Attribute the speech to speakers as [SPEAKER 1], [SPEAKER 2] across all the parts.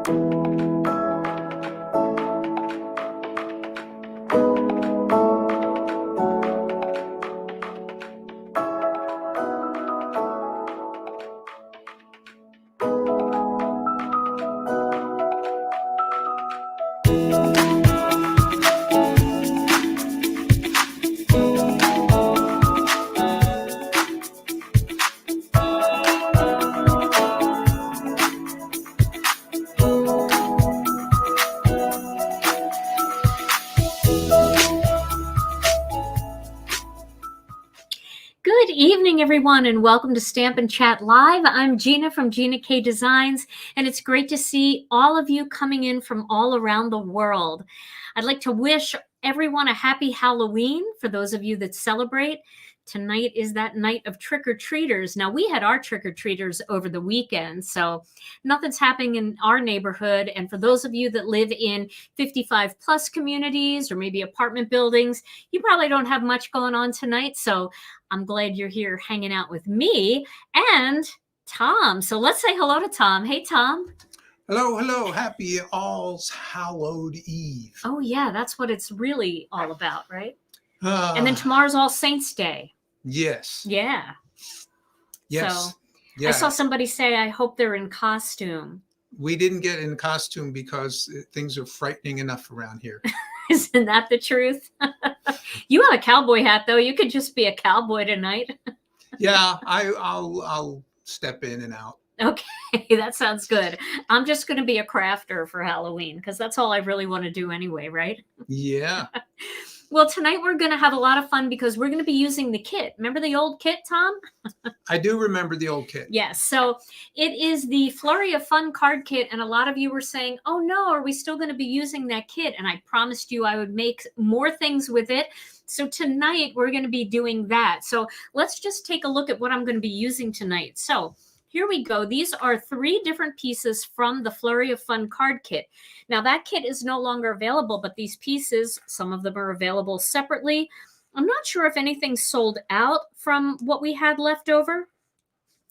[SPEAKER 1] Good evening, everyone, and welcome to Stampin' Chat Live. I'm Gina from Gina K Designs, and it's great to see all of you coming in from all around the world. I'd like to wish everyone a happy Halloween for those of you that celebrate. Tonight is that night of trick-or-treaters. Now, we had our trick-or-treaters over the weekend, so nothing's happening in our neighborhood. And for those of you that live in 55-plus communities or maybe apartment buildings, you probably don't have much going on tonight, so I'm glad you're here hanging out with me and Tom. So let's say hello to Tom. Hey, Tom.
[SPEAKER 2] Hello, hello. Happy All's Hallowed Eve.
[SPEAKER 1] Oh, yeah, that's what it's really all about, right? And then tomorrow's All Saints Day.
[SPEAKER 2] Yes.
[SPEAKER 1] Yeah.
[SPEAKER 2] Yes.
[SPEAKER 1] So
[SPEAKER 2] yeah.
[SPEAKER 1] I saw somebody say, I hope they're in costume.
[SPEAKER 2] We didn't get in costume because things are frightening enough around here.
[SPEAKER 1] Isn't that the truth? You have a cowboy hat, though. You could just be a cowboy tonight.
[SPEAKER 2] Yeah, I'll step in and out.
[SPEAKER 1] Okay, that sounds good. I'm just going to be a crafter for Halloween because that's all I really want to do anyway, right?
[SPEAKER 2] Yeah.
[SPEAKER 1] Well, tonight we're going to have a lot of fun because we're going to be using the kit. Remember the old kit, Tom?
[SPEAKER 2] I do remember the old kit.
[SPEAKER 1] Yes. So it is the Flurry of Fun card kit. And a lot of you were saying, oh, no, are we still going to be using that kit? And I promised you I would make more things with it. So tonight we're going to be doing that. So let's just take a look at what I'm going to be using tonight. So here we go. These are 3 different pieces from the Flurry of Fun card kit. Now, that kit is no longer available, but these pieces, some of them are available separately. I'm not sure if anything's sold out from what we had left over,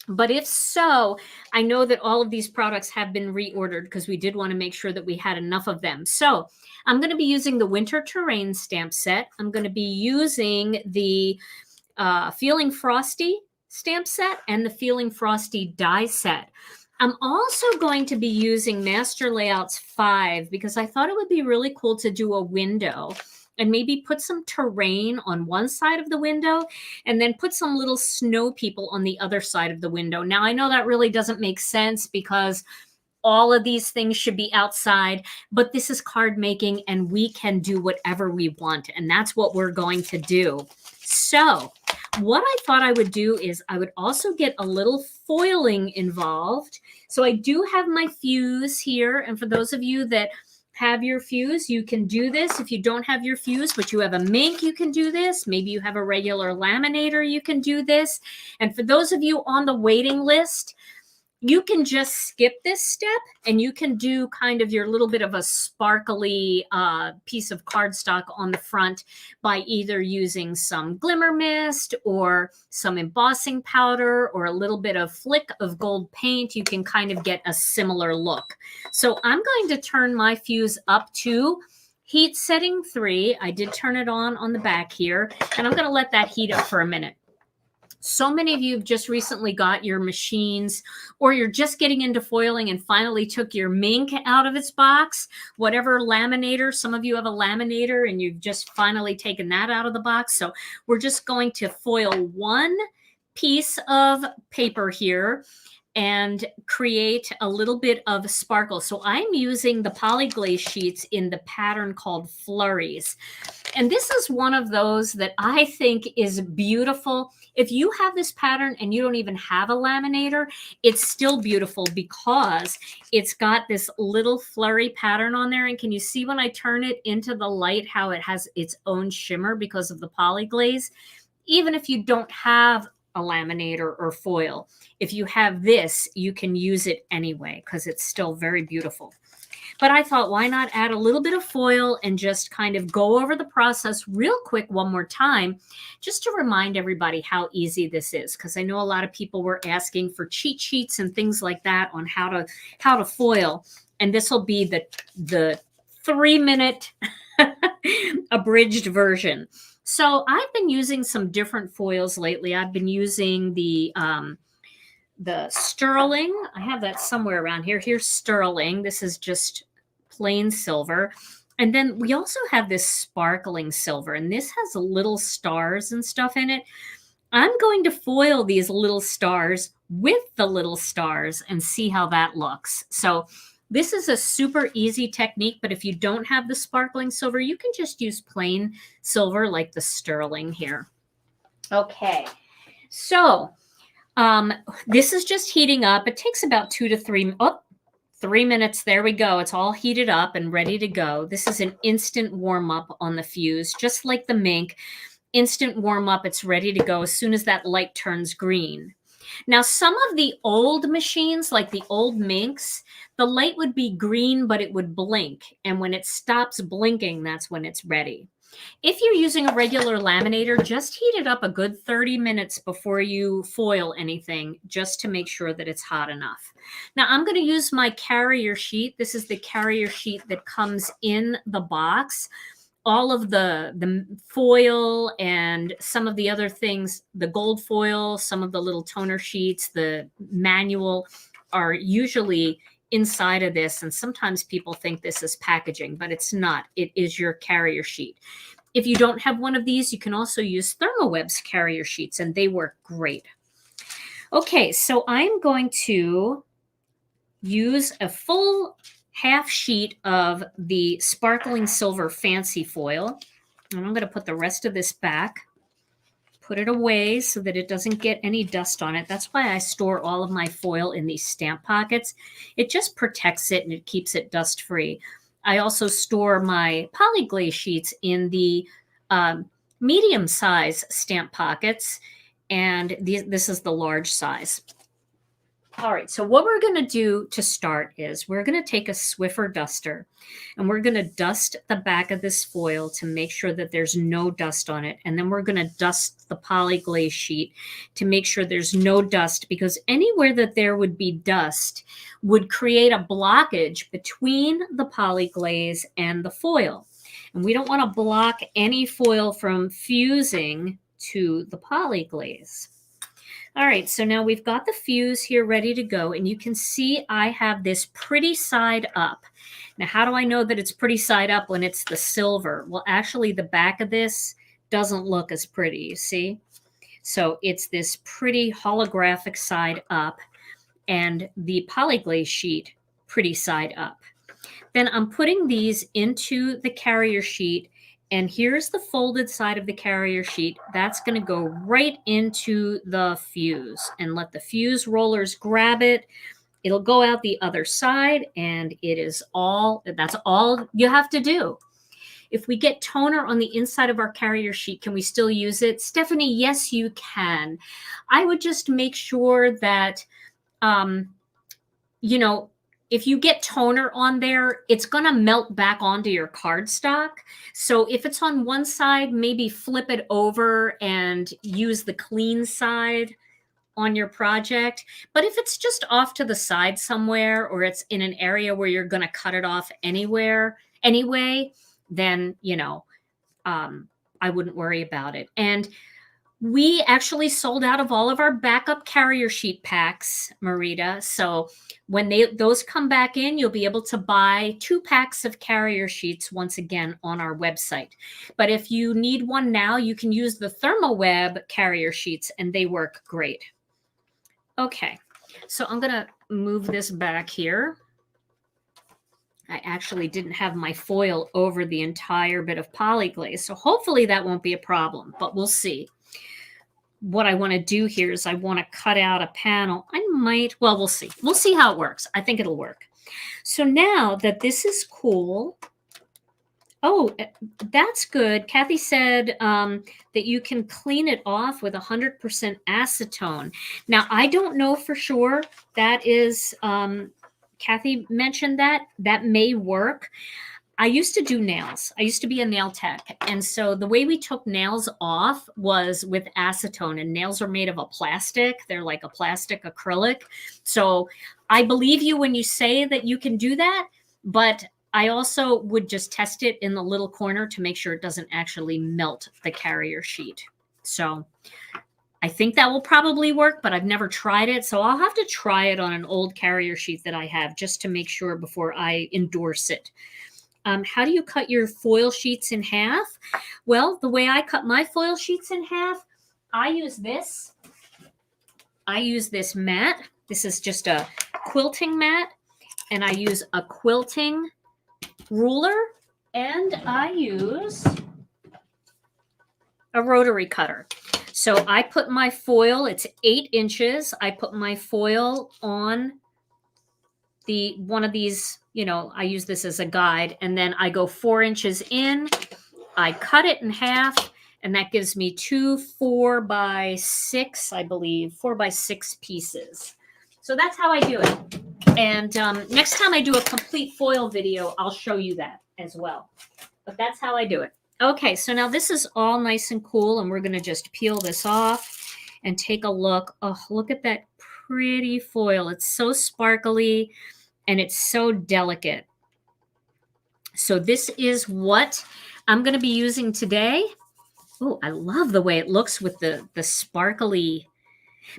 [SPEAKER 1] but if so, I know that all of these products have been reordered because we did want to make sure that we had enough of them. So I'm going to be using the Winter Terrain stamp set. I'm going to be using the Feeling Frosty stamp set and the Feeling Frosty die set. I'm also going to be using Master Layouts 5 because I thought it would be really cool to do a window and maybe put some terrain on one side of the window and then put some little snow people on the other side of the window. Now, I know that really doesn't make sense because all of these things should be outside, but this is card making and we can do whatever we want. And that's what we're going to do. So what I thought I would do is I would also get a little foiling involved. So I do have my fuse here. And for those of you that have your fuse, you can do this. If you don't have your fuse, but you have a Mink, you can do this. Maybe you have a regular laminator, you can do this. And for those of you on the waiting list, you can just skip this step and you can do kind of your little bit of a sparkly piece of cardstock on the front by either using some glimmer mist or some embossing powder or a little bit of flick of gold paint. You can kind of get a similar look. So I'm going to turn my fuse up to heat setting 3. I did turn it on the back here, and I'm going to let that heat up for a minute. So many of you have just recently got your machines, or you're just getting into foiling and finally took your Mink out of its box, whatever laminator. Some of you have a laminator and you've just finally taken that out of the box. So we're just going to foil one piece of paper here and create a little bit of sparkle. So I'm using the Poly-Glaze sheets in the pattern called Flurries. And this is one of those that I think is beautiful. If you have this pattern and you don't even have a laminator, it's still beautiful because it's got this little flurry pattern on there. And can you see when I turn it into the light how it has its own shimmer because of the Poly-Glaze? Even if you don't have a laminator or foil, if you have this, you can use it anyway because it's still very beautiful. But I thought, why not add a little bit of foil and just kind of go over the process real quick one more time, just to remind everybody how easy this is. Because I know a lot of people were asking for cheat sheets and things like that on how to foil. And this will be the 3-minute abridged version. So I've been using some different foils lately. I've been using the sterling. I have that somewhere around here. Here's sterling. This is just plain silver. And then we also have this sparkling silver, and this has little stars and stuff in it. I'm going to foil these little stars with the little stars and see how that looks. So this is a super easy technique, but if you don't have the sparkling silver, you can just use plain silver like the sterling here. Okay, so this is just heating up. It takes about 2 to 3, 3 minutes. There we go. It's all heated up and ready to go. This is an instant warm up on the fuse, just like the mink. Instant warm up. It's ready to go as soon as that light turns green. Now, some of the old machines, like the old minks, the light would be green, but it would blink. And when it stops blinking, that's when it's ready. If you're using a regular laminator, just heat it up a good 30 minutes before you foil anything, just to make sure that it's hot enough. Now, I'm going to use my carrier sheet. This is the carrier sheet that comes in the box. All of the foil and some of the other things, the gold foil, some of the little toner sheets, the manual are usually inside of this. And sometimes people think this is packaging, but it's not. It is your carrier sheet. If you don't have one of these, you can also use Thermoweb's carrier sheets, and they work great. Okay, so I'm going to use a full half sheet of the sparkling silver fancy foil. And I'm going to put the rest of this back, put it away so that it doesn't get any dust on it. That's why I store all of my foil in these stamp pockets. It just protects it and it keeps it dust free. I also store my Poly-Glaze sheets in the medium size stamp pockets, and this is the large size. All right, so what we're going to do to start is we're going to take a Swiffer duster and we're going to dust the back of this foil to make sure that there's no dust on it. And then we're going to dust the Poly-Glaze sheet to make sure there's no dust, because anywhere that there would be dust would create a blockage between the Poly-Glaze and the foil. And we don't want to block any foil from fusing to the Poly-Glaze. All right, so now we've got the fuse here ready to go, and you can see I have this pretty side up. Now, how do I know that it's pretty side up when it's the silver? Well, actually, the back of this doesn't look as pretty, you see? So it's this pretty holographic side up, and the Poly-Glaze sheet pretty side up. Then I'm putting these into the carrier sheet, and here's the folded side of the carrier sheet. That's going to go right into the fuse, and let the fuse rollers grab it. It'll go out the other side, and that's all you have to do. If we get toner on the inside of our carrier sheet, can we still use it? Stephanie, yes, you can. I would just make sure that, if you get toner on there, it's going to melt back onto your cardstock. So if it's on one side, maybe flip it over and use the clean side on your project. But if it's just off to the side somewhere, or it's in an area where you're going to cut it off anyway, then, I wouldn't worry about it. And we actually sold out of all of our backup carrier sheet packs, Marita. So when those come back in, you'll be able to buy 2 packs of carrier sheets once again on our website. But if you need one now, you can use the Thermoweb carrier sheets, and they work great. Okay, so I'm going to move this back here. I actually didn't have my foil over the entire bit of Poly-Glaze, so hopefully that won't be a problem, but we'll see. What I want to do here is I want to cut out a panel. We'll see. We'll see how it works. I think it'll work. So now that this is cool, oh, that's good. Kathy said that you can clean it off with 100% acetone. Now, I don't know for sure. That is, Kathy mentioned that. That may work. I used to do nails. I used to be a nail tech. And so the way we took nails off was with acetone, and nails are made of a plastic. They're like a plastic acrylic. So I believe you when you say that you can do that, but I also would just test it in the little corner to make sure it doesn't actually melt the carrier sheet. So I think that will probably work, but I've never tried it. So I'll have to try it on an old carrier sheet that I have just to make sure before I endorse it. How do you cut your foil sheets in half? Well, the way I cut my foil sheets in half, I use this. I use this mat. This is just a quilting mat, and I use a quilting ruler, and I use a rotary cutter. So I put my foil, it's 8 inches. I put my foil on one of these, you know, I use this as a guide, and then I go 4 inches in, I cut it in half, and that gives me 2 4x6, I believe, 4x6 pieces. So that's how I do it. And next time I do a complete foil video, I'll show you that as well. But that's how I do it. Okay, so now this is all nice and cool, and we're going to just peel this off and take a look. Oh, look at that pretty foil. It's so sparkly and it's so delicate. So this is what I'm going to be using today. Oh, I love the way it looks with the sparkly,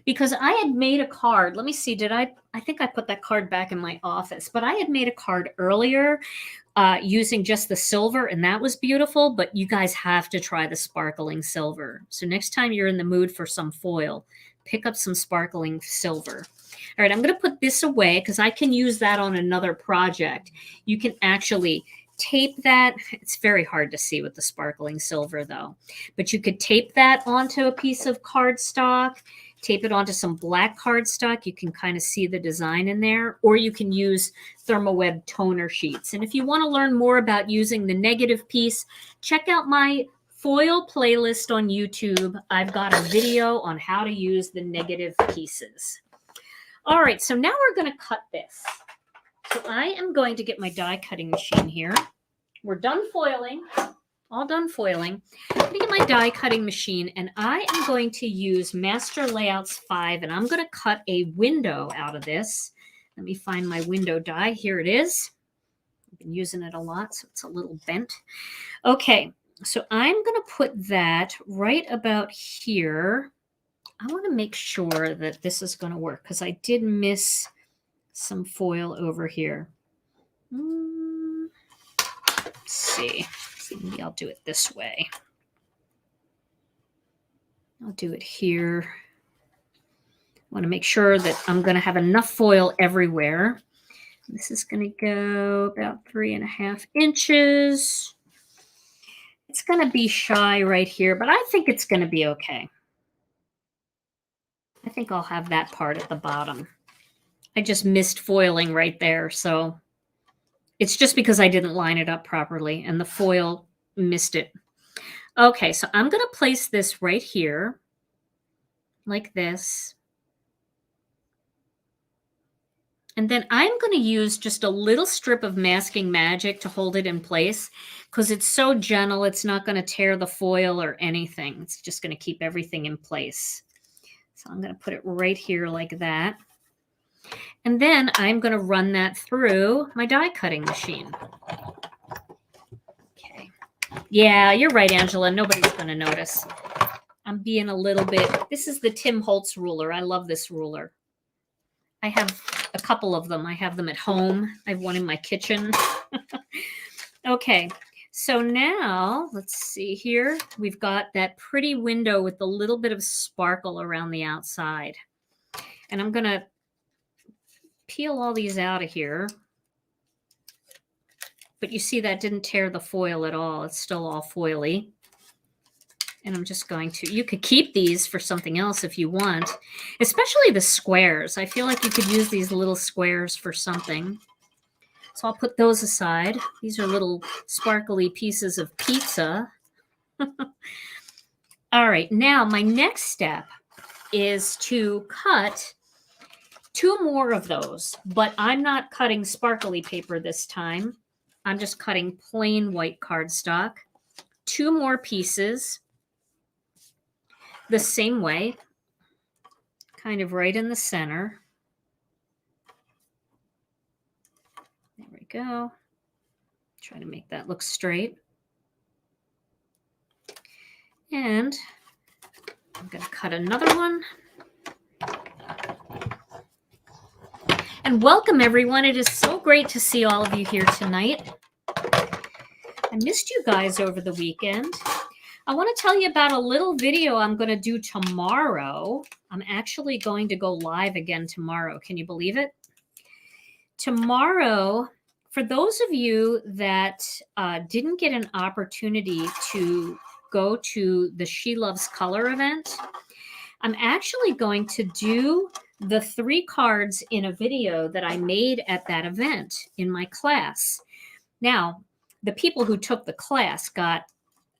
[SPEAKER 1] because I had made a card. Let me see, I think I put that card back in my office, but I had made a card earlier using just the silver, and that was beautiful, but you guys have to try the sparkling silver. So next time you're in the mood for some foil, pick up some sparkling silver. All right, I'm going to put this away because I can use that on another project. You can actually tape that. It's very hard to see with the sparkling silver though, but you could tape that onto a piece of cardstock, tape it onto some black cardstock. You can kind of see the design in there, or you can use ThermoWeb toner sheets. And if you want to learn more about using the negative piece, check out my foil playlist on YouTube. I've got a video on how to use the negative pieces. All right, so now we're going to cut this. So I am going to get my die cutting machine here. We're done foiling, all done foiling. I'm going to get my die cutting machine, and I am going to use Master Layouts 5, and I'm going to cut a window out of this. Let me find my window die. Here it is. I've been using it a lot, so it's a little bent. Okay, so I'm going to put that right about here. I want to make sure that this is going to work because I did miss some foil over here. Let's see. Maybe I'll do it this way. I'll do it here. I want to make sure that I'm going to have enough foil everywhere. This is going to go about 3.5 inches. It's going to be shy right here, but I think it's going to be okay. I think I'll have that part at the bottom. I just missed foiling right there, so it's just because I didn't line it up properly and the foil missed it. Okay, so I'm going to place this right here like this. And then I'm going to use just a little strip of masking magic to hold it in place because it's so gentle. It's not going to tear the foil or anything. It's just going to keep everything in place. So I'm going to put it right here like that. And then I'm going to run that through my die cutting machine. Okay. Yeah, you're right, Angela. Nobody's going to notice. I'm being a little bit. This is the Tim Holtz ruler. I love this ruler. I have a couple of them. I have them at home. I have one in my kitchen. Okay. So now let's see here. We've got that pretty window with a little bit of sparkle around the outside. And I'm going to peel all these out of here. But you see that didn't tear the foil at all. It's still all foily. And I'm just going to, you could keep these for something else if you want, especially the squares. I feel like you could use these little squares for something. So I'll put those aside. These are little sparkly pieces of pizza. All right, now my next step is to cut 2 more of those, but I'm not cutting sparkly paper this time. I'm just cutting plain white cardstock. 2 more pieces the same way, kind of right in the center. There we go. Try to make that look straight. And I'm going to cut another one. And welcome, everyone. It is so great to see all of you here tonight. I missed you guys over the weekend. I want to tell you about a little video I'm going to do tomorrow. I'm actually going to go live again tomorrow. Can you believe it? Tomorrow, for those of you that didn't get an opportunity to go to the She Loves Color event, I'm actually going to do the 3 cards in a video that I made at that event in my class. Now, the people who took the class got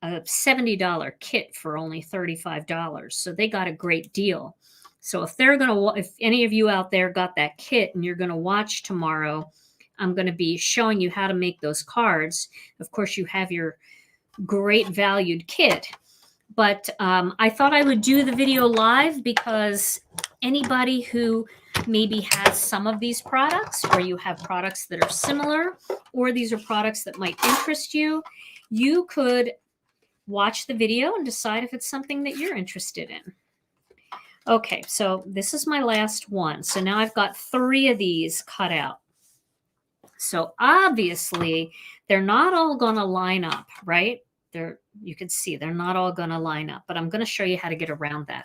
[SPEAKER 1] a $70 kit for only $35. So they got a great deal. So if any of you out there got that kit and you're going to watch tomorrow, I'm going to be showing you how to make those cards. Of course, you have your great valued kit. But I thought I would do the video live because anybody who maybe has some of these products, or you have products that are similar, or these are products that might interest you, you could watch the video and decide if it's something that you're interested in. Okay, so this is my last one. So now I've got 3 of these cut out. So obviously, they're not all going to line up, right? You can see they're not all going to line up, but I'm going to show you how to get around that.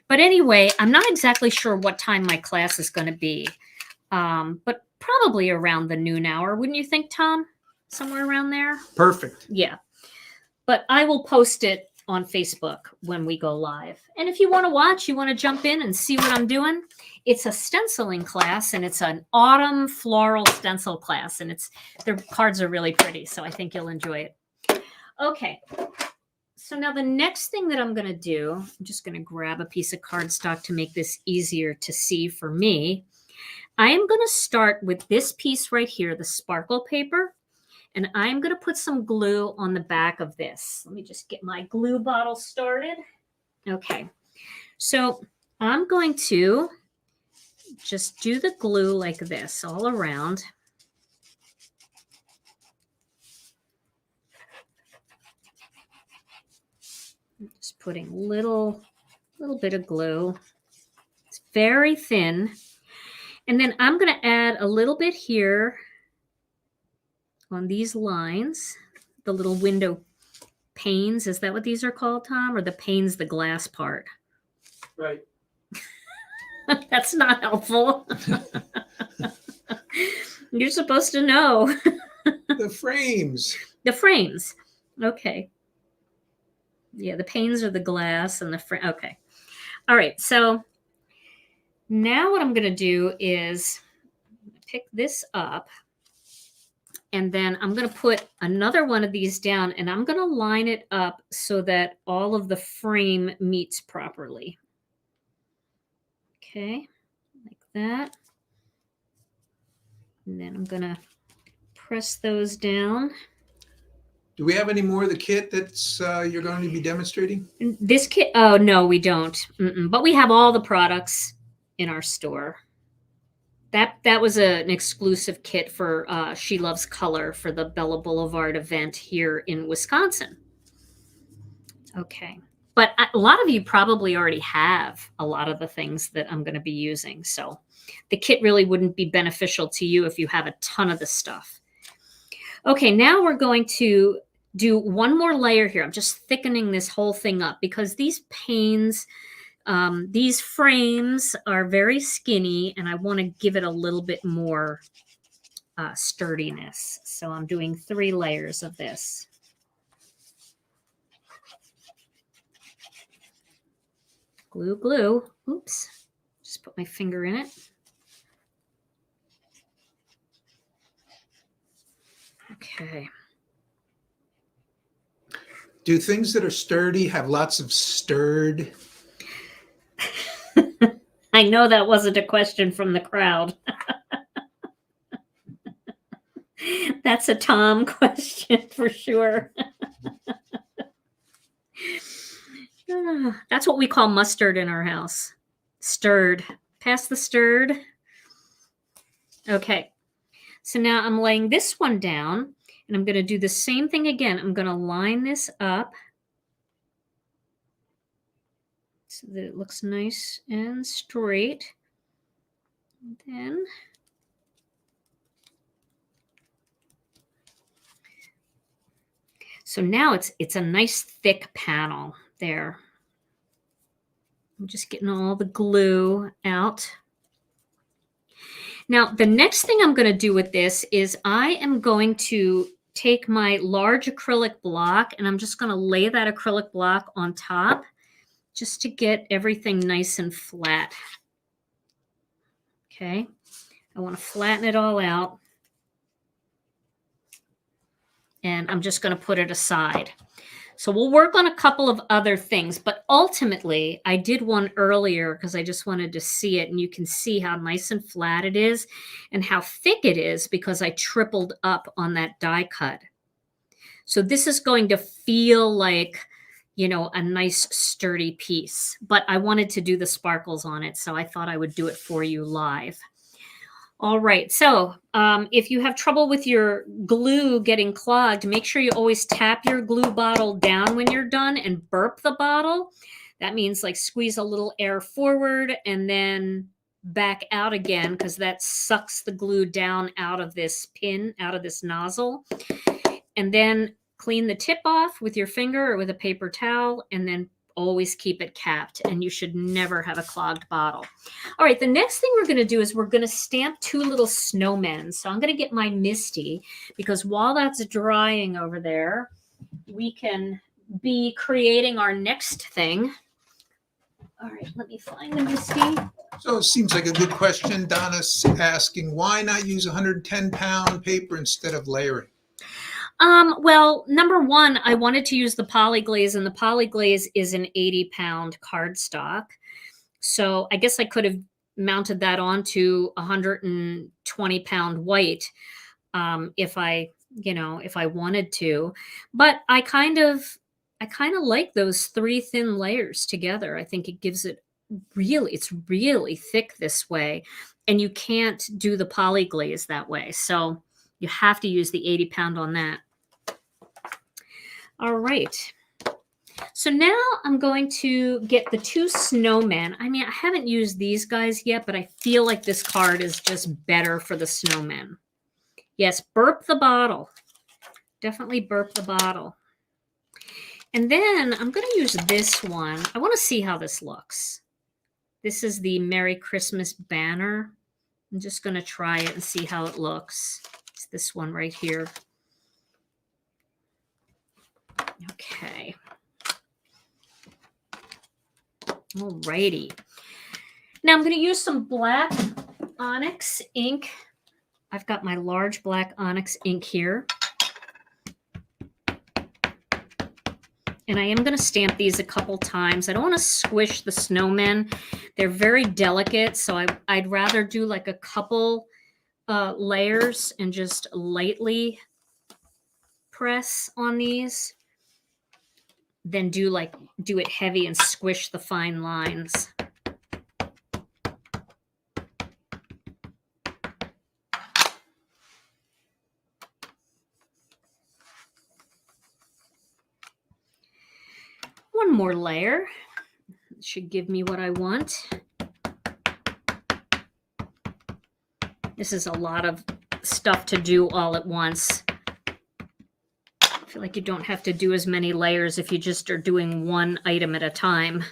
[SPEAKER 1] But anyway, I'm not exactly sure what time my class is going to be, but probably around the noon hour. Wouldn't you think, Tom? Somewhere around there?
[SPEAKER 2] Perfect.
[SPEAKER 1] Yeah. But I will post it on Facebook when we go live. And if you want to watch, you want to jump in and see what I'm doing, it's a stenciling class, and it's an autumn floral stencil class, and their cards are really pretty, so I think you'll enjoy it. Okay, so now the next thing that I'm going to do, I'm just going to grab a piece of cardstock to make this easier to see for me. I am going to start with this piece right here, the sparkle paper, and I'm going to put some glue on the back of this. Let me just get my glue bottle started. Okay, so I'm going to just do the glue like this all around. Just putting little bit of glue. It's very thin. And then I'm going to add a little bit here on these lines, the little window panes. Is that what these are called, Tom? Or the panes, the glass part?
[SPEAKER 2] Right.
[SPEAKER 1] That's not helpful. You're supposed to know.
[SPEAKER 2] The frames.
[SPEAKER 1] The frames. Okay. Yeah, the panes are the glass and the frame. Okay. All right. So now what I'm going to do is pick this up, and then I'm going to put another one of these down, and I'm going to line it up so that all of the frame meets properly. Okay, like that. And then I'm going to press those down.
[SPEAKER 2] Do we have any more of the kit that's you're going to be demonstrating?
[SPEAKER 1] This kit? Oh, no, we don't. But we have all the products in our store. That was an exclusive kit for She Loves Color for the Bella Boulevard event here in Wisconsin. Okay. But a lot of you probably already have a lot of the things that I'm going to be using. So the kit really wouldn't be beneficial to you if you have a ton of the stuff. Okay, now we're going to do one more layer here. I'm just thickening this whole thing up because these panes, these frames are very skinny, and I want to give it a little bit more sturdiness. So I'm doing 3 layers of this. Glue, glue. Oops. Just put my finger in it. Okay.
[SPEAKER 2] Do things that are sturdy have lots of stirred?
[SPEAKER 1] I know that wasn't a question from the crowd. That's a Tom question for sure. That's what we call mustard in our house. Stirred. Pass the stirred. Okay. So now I'm laying this one down, and I'm going to do the same thing again. I'm going to line this up so that it looks nice and straight. And then so now it's a nice thick panel there. I'm just getting all the glue out. Now, the next thing I'm going to do with this is I am going to take my large acrylic block, and I'm just going to lay that acrylic block on top just to get everything nice and flat. Okay, I want to flatten it all out. And I'm just going to put it aside. So we'll work on a couple of other things, but ultimately I did one earlier because I just wanted to see it, and you can see how nice and flat it is and how thick it is because I tripled up on that die cut. So this is going to feel like, you know, a nice sturdy piece, but I wanted to do the sparkles on it, so I thought I would do it for you live. All right, so if you have trouble with your glue getting clogged, make sure you always tap your glue bottle down when you're done and burp the bottle. That means like squeeze a little air forward and then back out again, because that sucks the glue down out of this pin, out of this nozzle. And then clean the tip off with your finger or with a paper towel, and then always keep it capped, and you should never have a clogged bottle. All right, the next thing we're going to do is we're going to stamp two little snowmen. So I'm going to get my Misty, because while that's drying over there, we can be creating our next thing. All right, let me find the Misty.
[SPEAKER 2] So it seems like a good question. Donna's asking, why not use 110-pound paper instead of layering?
[SPEAKER 1] Well, number one, I wanted to use the Poly-Glaze, and the Poly-Glaze is an 80-pound cardstock. So I guess I could have mounted that onto 120-pound white if I wanted to. But I kind of like those three thin layers together. I think it gives it it's really thick this way, and you can't do the Poly-Glaze that way. So you have to use the 80-pound on that. All right. So now I'm going to get the two snowmen. I mean, I haven't used these guys yet, but I feel like this card is just better for the snowmen. Yes, burp the bottle. Definitely burp the bottle. And then I'm going to use this one. I want to see how this looks. This is the Merry Christmas banner. I'm just going to try it and see how it looks. It's this one right here. Okay. All righty. Now I'm going to use some black Onyx ink. I've got my large black Onyx ink here. And I am going to stamp these a couple times. I don't want to squish the snowmen. They're very delicate, so I'd rather do like a couple layers and just lightly press on these than do it heavy and squish the fine lines. One more layer should give me what I want. This is a lot of stuff to do all at once. I feel like you don't have to do as many layers if you just are doing one item at a time.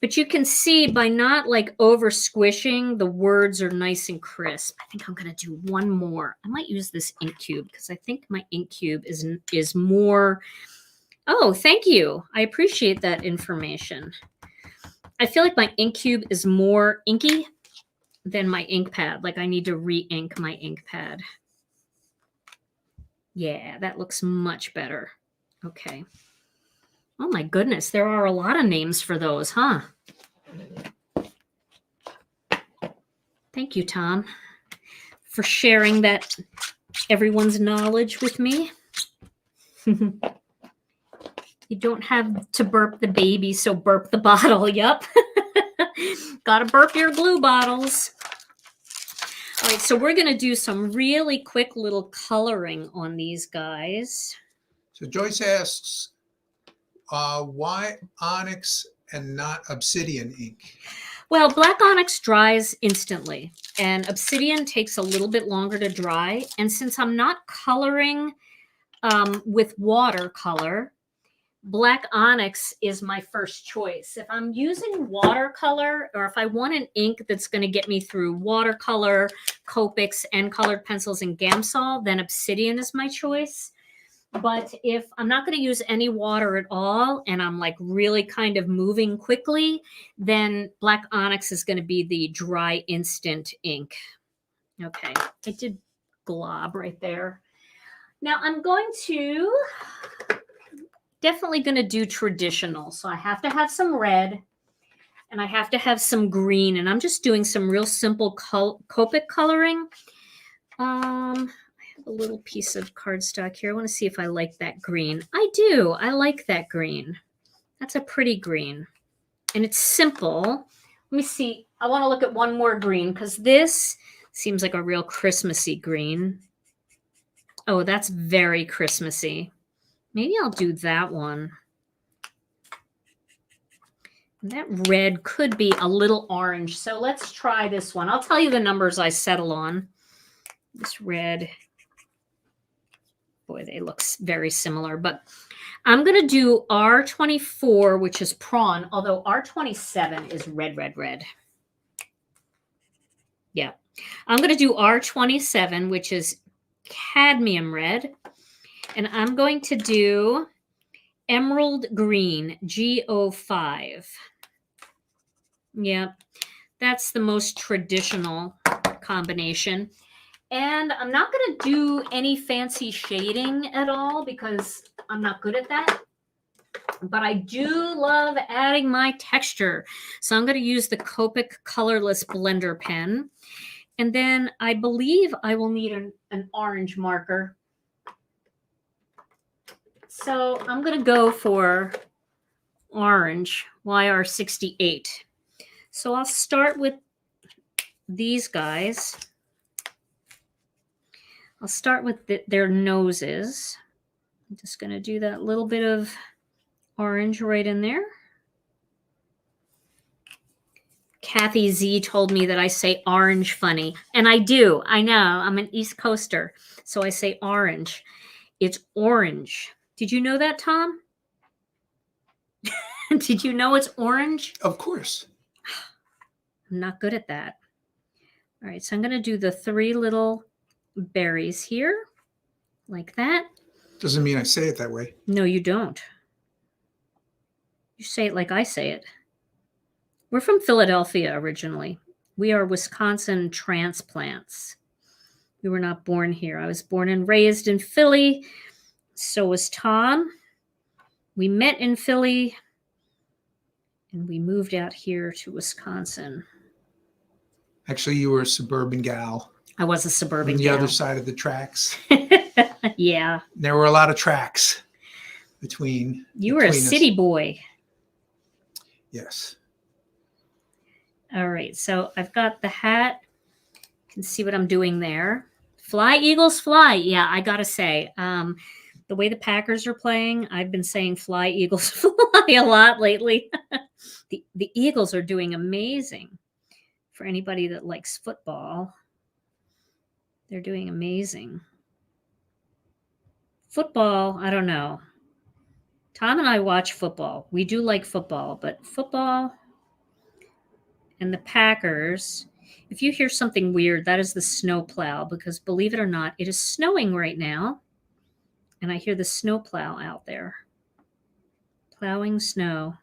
[SPEAKER 1] But you can see by not like over squishing, the words are nice and crisp. I think I'm going to do one more. I might use this ink cube because I think my ink cube is more. Oh, thank you. I appreciate that information. I feel like my ink cube is more inky than my ink pad. Like I need to re-ink my ink pad. Yeah, that looks much better. Okay. Oh my goodness, there are a lot of names for those, huh? Thank you, Tom, for sharing that everyone's knowledge with me. You don't have to burp the baby, so burp the bottle. Yep. Gotta burp your glue bottles. All right, so we're going to do some really quick little coloring on these guys.
[SPEAKER 2] So Joyce asks, why Onyx and not Obsidian ink?
[SPEAKER 1] Well, black onyx dries instantly, and obsidian takes a little bit longer to dry. And since I'm not coloring with watercolor, black onyx is my first choice. If I'm using watercolor, or if I want an ink that's going to get me through watercolor, Copics, and colored pencils and Gamsol, then obsidian is my choice. But if I'm not going to use any water at all, and I'm like really kind of moving quickly, then black onyx is going to be the dry instant ink. Okay, I did glob right there. Now I'm going to definitely going to do traditional. So I have to have some red and I have to have some green, and I'm just doing some real simple Copic coloring. I have a little piece of cardstock here. I want to see if I like that green. I do. I like that green. That's a pretty green. And it's simple. Let me see. I want to look at one more green because this seems like a real Christmassy green. Oh, that's very Christmassy. Maybe I'll do that one. And that red could be a little orange. So let's try this one. I'll tell you the numbers I settle on. This red. Boy, they look very similar, but I'm going to do R24, which is prawn, although R27 is red, red, red. Yeah. I'm going to do R27, which is cadmium red, and I'm going to do emerald green, G05. Yeah, that's the most traditional combination. And I'm not going to do any fancy shading at all because I'm not good at that. But I do love adding my texture. So I'm going to use the Copic Colorless Blender pen. And then I believe I will need an orange marker. So I'm going to go for orange, YR68. So I'll start with these guys. I'll start with their noses. I'm just going to do that little bit of orange right in there. Kathy Z told me that I say orange funny, and I do. I know. I'm an East Coaster, so I say orange. It's orange. Did you know that, Tom? Did you know it's orange?
[SPEAKER 2] Of course.
[SPEAKER 1] I'm not good at that. All right, so I'm going to do the 3 little berries here, like that.
[SPEAKER 2] Doesn't mean I say it that way.
[SPEAKER 1] No, you don't. You say it like I say it. We're from Philadelphia originally. We are Wisconsin transplants. We were not born here. I was born and raised in Philly. So was Tom. We met in Philly, and we moved out here to Wisconsin.
[SPEAKER 2] Actually, you were a suburban gal.
[SPEAKER 1] I was a suburban
[SPEAKER 2] on the
[SPEAKER 1] gal.
[SPEAKER 2] other side of the tracks.
[SPEAKER 1] Yeah.
[SPEAKER 2] There were a lot of tracks between.
[SPEAKER 1] You were a city boy.
[SPEAKER 2] Yes.
[SPEAKER 1] All right. So I've got the hat. You can see what I'm doing there. Fly, Eagles, fly. Yeah, I got to say, the way the Packers are playing, I've been saying fly, Eagles, fly a lot lately. The Eagles are doing amazing. For anybody that likes football, they're doing amazing. Football, I don't know. Tom and I watch football. We do like football, but football and the Packers, if you hear something weird, that is the snow plow, because believe it or not, it is snowing right now. And I hear the snow plow out there. Plowing snow.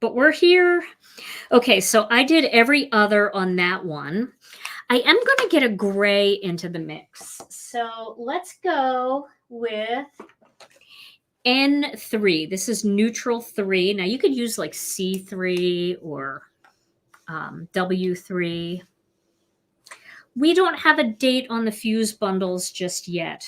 [SPEAKER 1] But we're here. Okay, so I did every other on that one. I am going to get a gray into the mix. So let's go with N3. This is neutral 3. Now you could use like C3 or W3. We don't have a date on the fuse bundles just yet,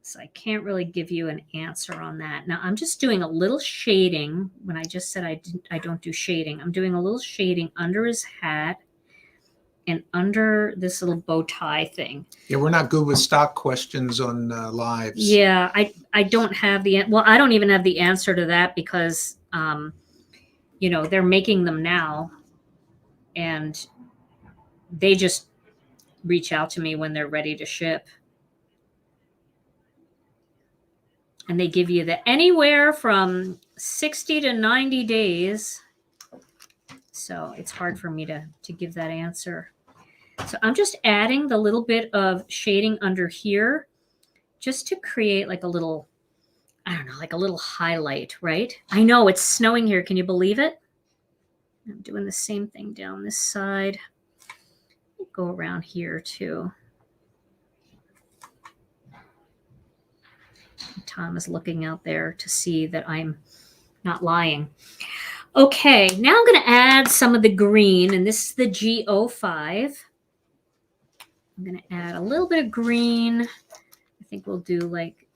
[SPEAKER 1] so I can't really give you an answer on that. Now I'm just doing a little shading. When I just said I don't do shading, I'm doing a little shading under his hat and under this little bow tie thing.
[SPEAKER 2] Yeah, we're not good with stock questions on lives.
[SPEAKER 1] Yeah, I don't have I don't even have the answer to that because, you know, they're making them now and they just reach out to me when they're ready to ship. And they give you anywhere from 60 to 90 days. So it's hard for me to give that answer. So I'm just adding the little bit of shading under here just to create like a little, I don't know, like a little highlight, right? I know it's snowing here. Can you believe it? I'm doing the same thing down this side. Go around here too. Tom is looking out there to see that I'm not lying. Okay, now I'm going to add some of the green, and this is the G05. I'm going to add a little bit of green. I think we'll do like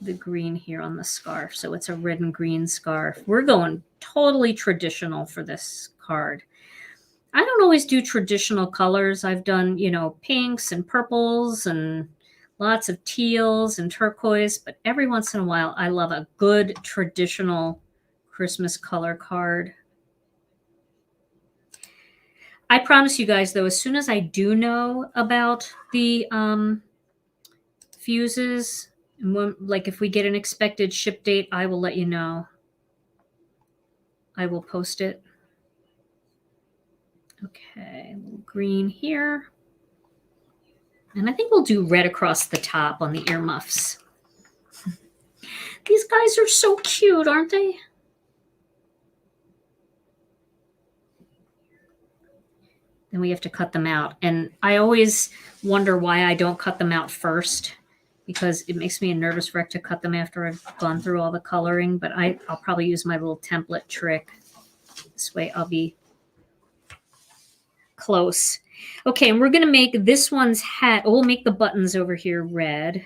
[SPEAKER 1] the green here on the scarf. So it's a red and green scarf. We're going totally traditional for this card. I don't always do traditional colors. I've done, you know, pinks and purples and lots of teals and turquoise, but every once in a while, I love a good traditional Christmas color card. I promise you guys, though, as soon as I do know about the fuses, like if we get an expected ship date, I will let you know. I will post it. Okay, a little green here. And I think we'll do red across the top on the earmuffs. These guys are so cute, aren't they? Then we have to cut them out. And I always wonder why I don't cut them out first, because it makes me a nervous wreck to cut them after I've gone through all the coloring. But I'll probably use my little template trick. This way I'll be close. Okay, and we're going to make this one's hat. We'll make the buttons over here red.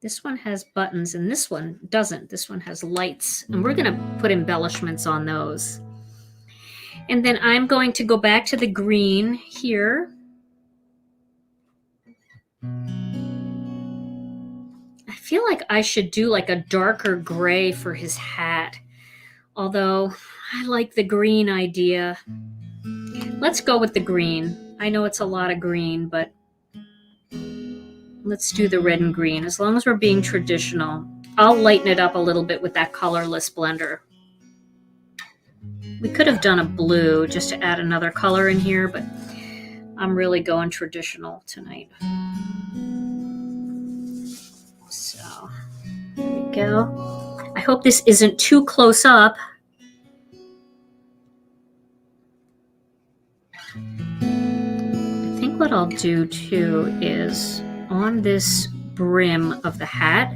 [SPEAKER 1] This one has buttons, and this one doesn't. This one has lights, and we're going to put embellishments on those. And then I'm going to go back to the green here. I feel like I should do like a darker gray for his hat, although I like the green idea. Let's go with the green. I know it's a lot of green, but let's do the red and green. As long as we're being traditional, I'll lighten it up a little bit with that Colorless Blender. We could have done a blue just to add another color in here, but I'm really going traditional tonight. So there we go. I hope this isn't too close up. I think what I'll do too is on this brim of the hat,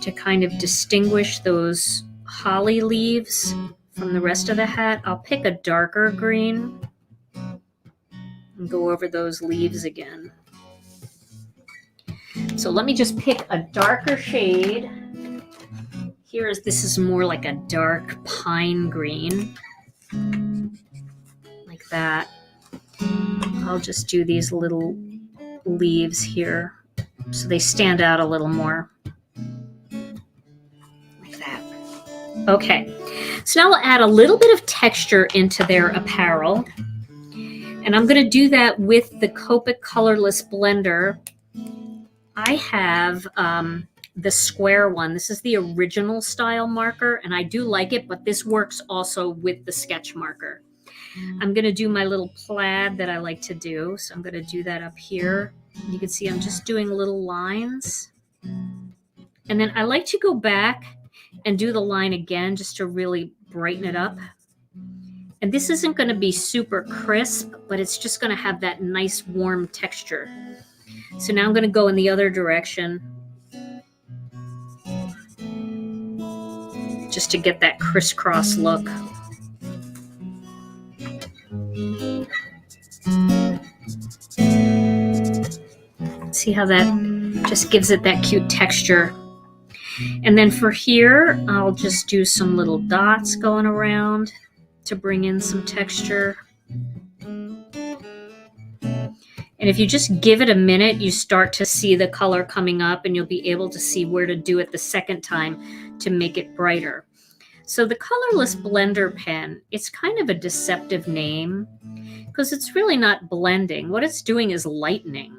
[SPEAKER 1] to kind of distinguish those holly leaves from the rest of the hat, I'll pick a darker green and go over those leaves again. So let me just pick a darker shade. This is more like a dark pine green, like that. I'll just do these little leaves here so they stand out a little more, like that. Okay. So now we'll add a little bit of texture into their apparel. And I'm going to do that with the Copic Colorless Blender. I have the square one. This is the original style marker, and I do like it, but this works also with the sketch marker. I'm going to do my little plaid that I like to do. So I'm going to do that up here. You can see I'm just doing little lines. And then I like to go back and do the line again just to really brighten it up. And this isn't going to be super crisp, but it's just going to have that nice warm texture. So now I'm going to go in the other direction just to get that crisscross look. See how that just gives it that cute texture. And then for here, I'll just do some little dots going around to bring in some texture. And if you just give it a minute, you start to see the color coming up, and you'll be able to see where to do it the second time to make it brighter. So the Colorless Blender pen, it's kind of a deceptive name because it's really not blending. What it's doing is lightening.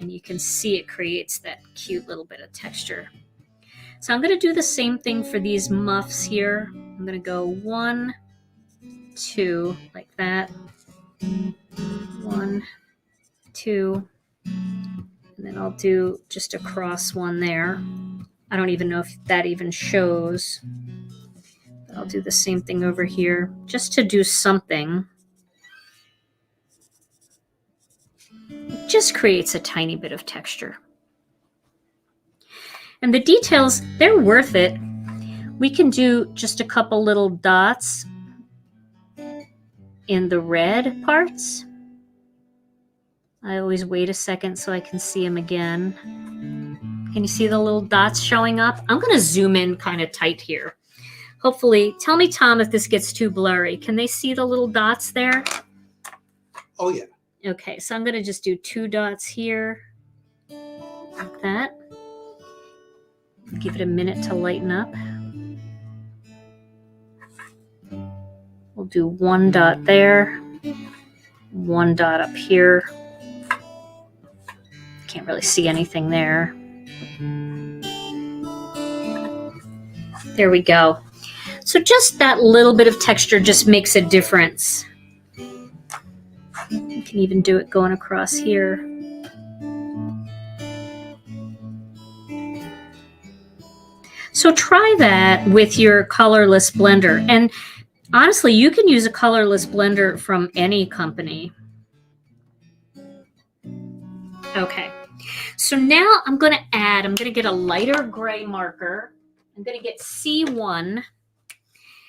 [SPEAKER 1] And you can see it creates that cute little bit of texture. So I'm going to do the same thing for these muffs here. I'm going to go 1, 2, like that. 1, 2, and then I'll do just a cross one there. I don't even know if that even shows. But I'll do the same thing over here just to do something. It just creates a tiny bit of texture. And the details, they're worth it. We can do just a couple little dots in the red parts. I always wait a second so I can see them again. Can you see the little dots showing up? I'm going to zoom in kind of tight here. Hopefully, tell me, Tom, if this gets too blurry. Can they see the little dots there?
[SPEAKER 2] Oh, yeah.
[SPEAKER 1] Okay, so I'm going to just do 2 dots here, like that. Give it a minute to lighten up. We'll do 1 dot there, 1 dot up here. Can't really see anything there. There we go. So just that little bit of texture just makes a difference. You can even do it going across here. So try that with your colorless blender. And honestly, you can use a colorless blender from any company. Okay. So now I'm going to get a lighter gray marker. I'm going to get C1,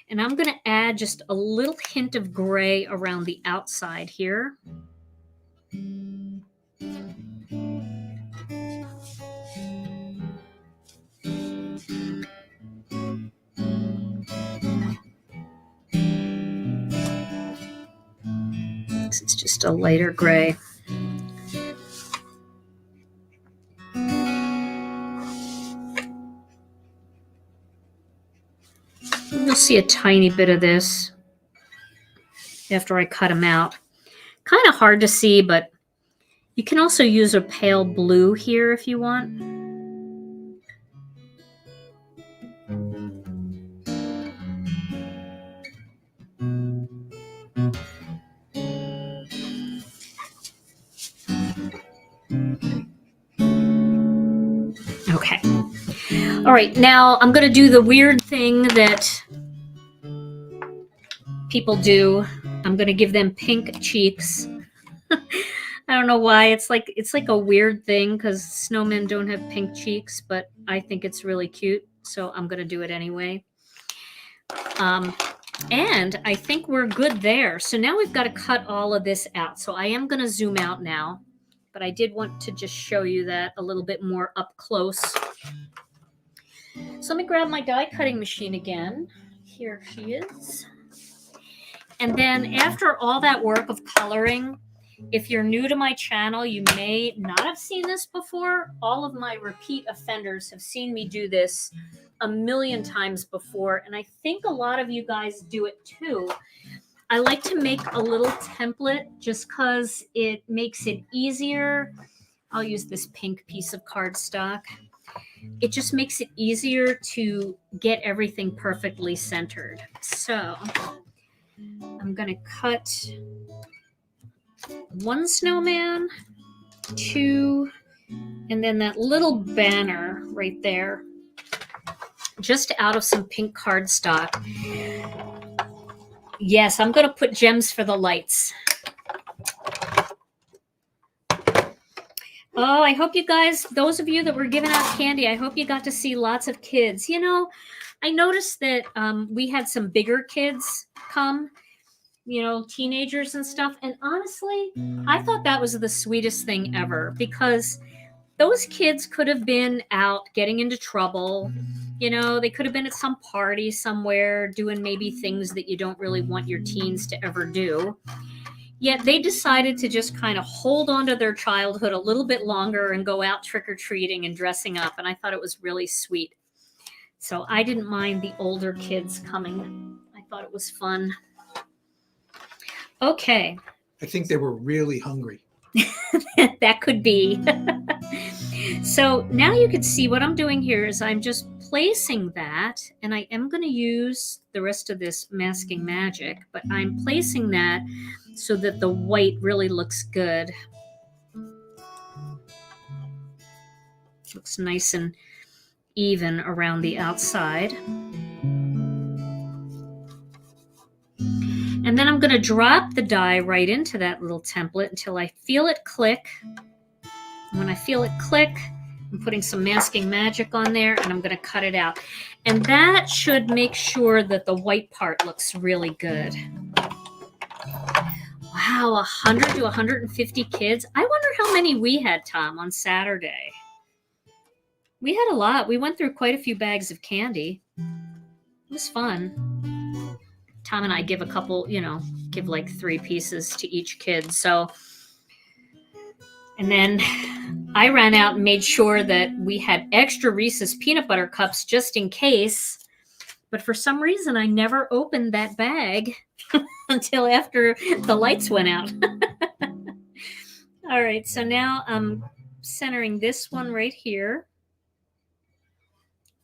[SPEAKER 1] and I'm going to add just a little hint of gray around the outside here. This is just a lighter gray. You'll see a tiny bit of this after I cut them out. Kind of hard to see, but you can also use a pale blue here if you want. Okay. All right, now I'm going to do the weird thing that people do. I'm going to give them pink cheeks. I don't know why. It's like a weird thing because snowmen don't have pink cheeks, but I think it's really cute, so I'm going to do it anyway. And I think we're good there. So now we've got to cut all of this out. So I am going to zoom out now, but I did want to just show you that a little bit more up close. So let me grab my die cutting machine again. Here she is. And then after all that work of coloring, if you're new to my channel, you may not have seen this before. All of my repeat offenders have seen me do this a million times before, and I think a lot of you guys do it too. I like to make a little template just because it makes it easier. I'll use this pink piece of cardstock. It just makes it easier to get everything perfectly centered. So I'm going to cut 1 snowman, 2, and then that little banner right there, just out of some pink cardstock. Yes, I'm going to put gems for the lights. Oh, I hope you guys, those of you that were giving out candy, I hope you got to see lots of kids. You know, I noticed that we had some bigger kids come, you know, teenagers and stuff. And honestly, I thought that was the sweetest thing ever, because those kids could have been out getting into trouble. You know, they could have been at some party somewhere doing maybe things that you don't really want your teens to ever do. Yet they decided to just kind of hold on to their childhood a little bit longer and go out trick-or-treating and dressing up. And I thought it was really sweet. So I didn't mind the older kids coming. I thought it was fun. Okay.
[SPEAKER 2] I think they were really hungry.
[SPEAKER 1] That could be. So now you can see what I'm doing here is I'm just placing that, and I am going to use the rest of this masking magic, but I'm placing that so that the white really looks good. Looks nice and even around the outside. And then I'm going to drop the die right into that little template until I feel it click. When I feel it click, I'm putting some masking magic on there, and I'm going to cut it out. And that should make sure that the white part looks really good. Wow, 100 to 150 kids. I wonder how many we had, Tom, on Saturday. We had a lot. We went through quite a few bags of candy. It was fun. Tom and I give a couple, you know, give like 3 pieces to each kid. So, and then I ran out and made sure that we had extra Reese's peanut butter cups just in case. But for some reason, I never opened that bag until after the lights went out. All right, so now I'm centering this one right here.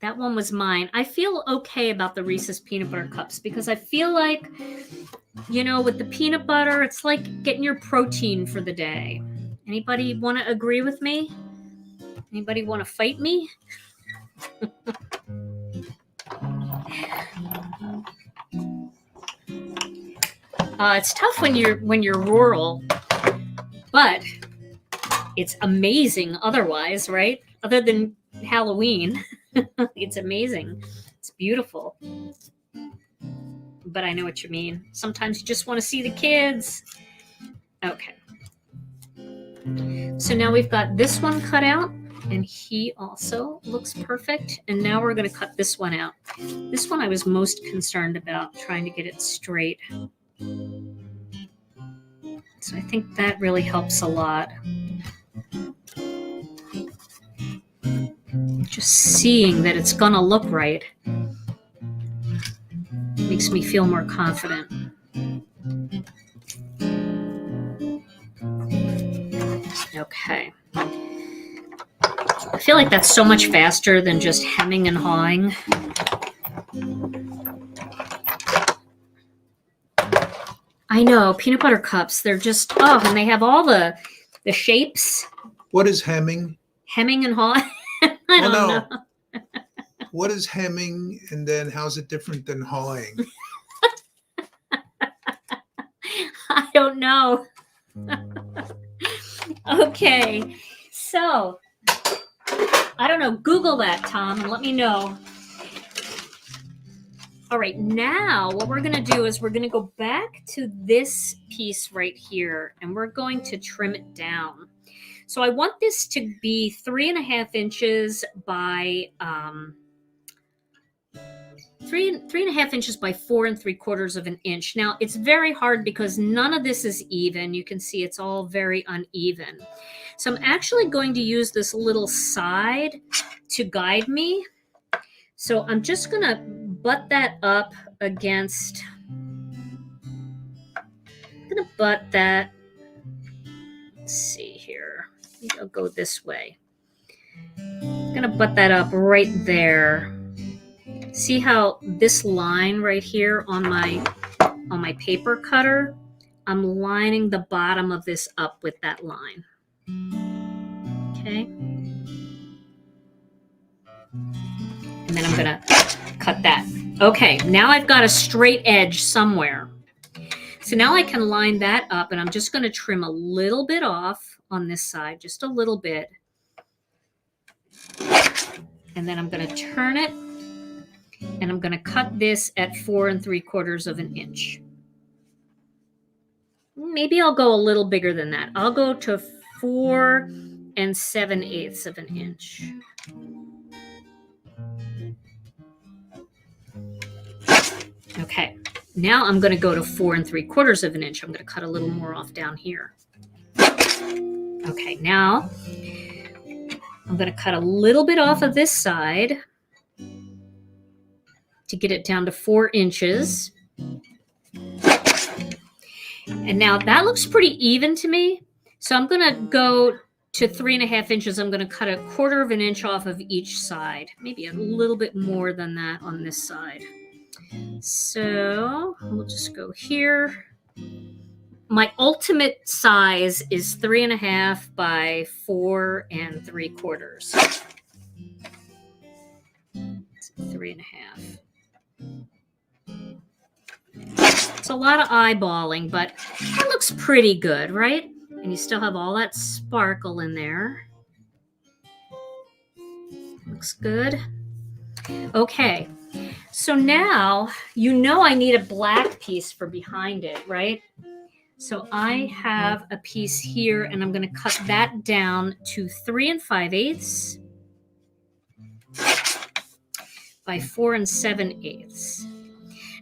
[SPEAKER 1] That one was mine. I feel okay about the Reese's peanut butter cups because I feel like, you know, with the peanut butter, it's like getting your protein for the day. Anybody want to agree with me? Anybody want to fight me? It's tough when you're rural, but it's amazing otherwise, right? Other than Halloween, it's amazing. It's beautiful. But I know what you mean. Sometimes you just want to see the kids. Okay. So now we've got this one cut out, and he also looks perfect. And now we're going to cut this one out. This one I was most concerned about, trying to get it straight. So I think that really helps a lot. Just seeing that it's going to look right makes me feel more confident. Okay. I feel like that's so much faster than just hemming and hawing. I know, peanut butter cups, they're just, oh, and they have all the shapes.
[SPEAKER 2] What is hemming?
[SPEAKER 1] Hemming and hawing? I don't know.
[SPEAKER 2] What is hemming, and then how's it different than hawing?
[SPEAKER 1] I don't know. Okay, so I don't know. Google that, Tom, and let me know. All right, now what we're going to do is we're going to go back to this piece right here, and we're going to trim it down. So I want this to be 3.5 inches by 3.5 inches by 4 3/4 of an inch. Now it's very hard because none of this is even. You can see it's all very uneven. So I'm actually going to use this little side to guide me. So I'm just going to butt that up against, I'm going to butt that, let's see here. I'll go this way. I'm going to butt that up right there. See how this line right here on my paper cutter, I'm lining the bottom of this up with that line. Okay. And then I'm going to cut that. Okay, now I've got a straight edge somewhere. So now I can line that up, and I'm just going to trim a little bit off on this side, just a little bit. And then I'm going to turn it, and I'm going to cut this at 4 3/4 of an inch. Maybe I'll go a little bigger than that. I'll go to 4 7/8 of an inch. Okay, now I'm going to go to 4 3/4 of an inch. I'm going to cut a little more off down here. Okay, now I'm going to cut a little bit off of this side to get it down to 4 inches. And now that looks pretty even to me. So I'm going to go to 3 1/2 inches. I'm going to cut 1/4 of an inch off of each side, maybe a little bit more than that on this side. So we'll just go here. My ultimate size is 3 1/2 by 4 3/4. 3 1/2. It's a lot of eyeballing, but that looks pretty good, right? And you still have all that sparkle in there. Looks good. Okay, so now you know I need a black piece for behind it, right? So I have a piece here, and I'm going to cut that down to 3 5/8 by 4 7/8.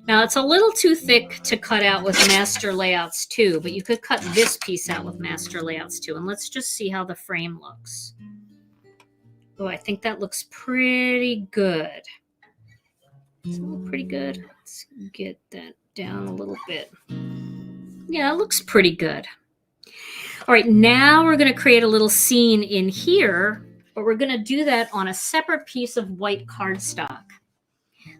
[SPEAKER 1] Now, it's a little too thick to cut out with master layouts too, but you could cut this piece out with master layouts too. And let's just see how the frame looks. Oh, I think that looks pretty good. Does it look pretty good? Let's get that down a little bit. Yeah, it looks pretty good. All right, now we're going to create a little scene in here, but we're going to do that on a separate piece of white cardstock.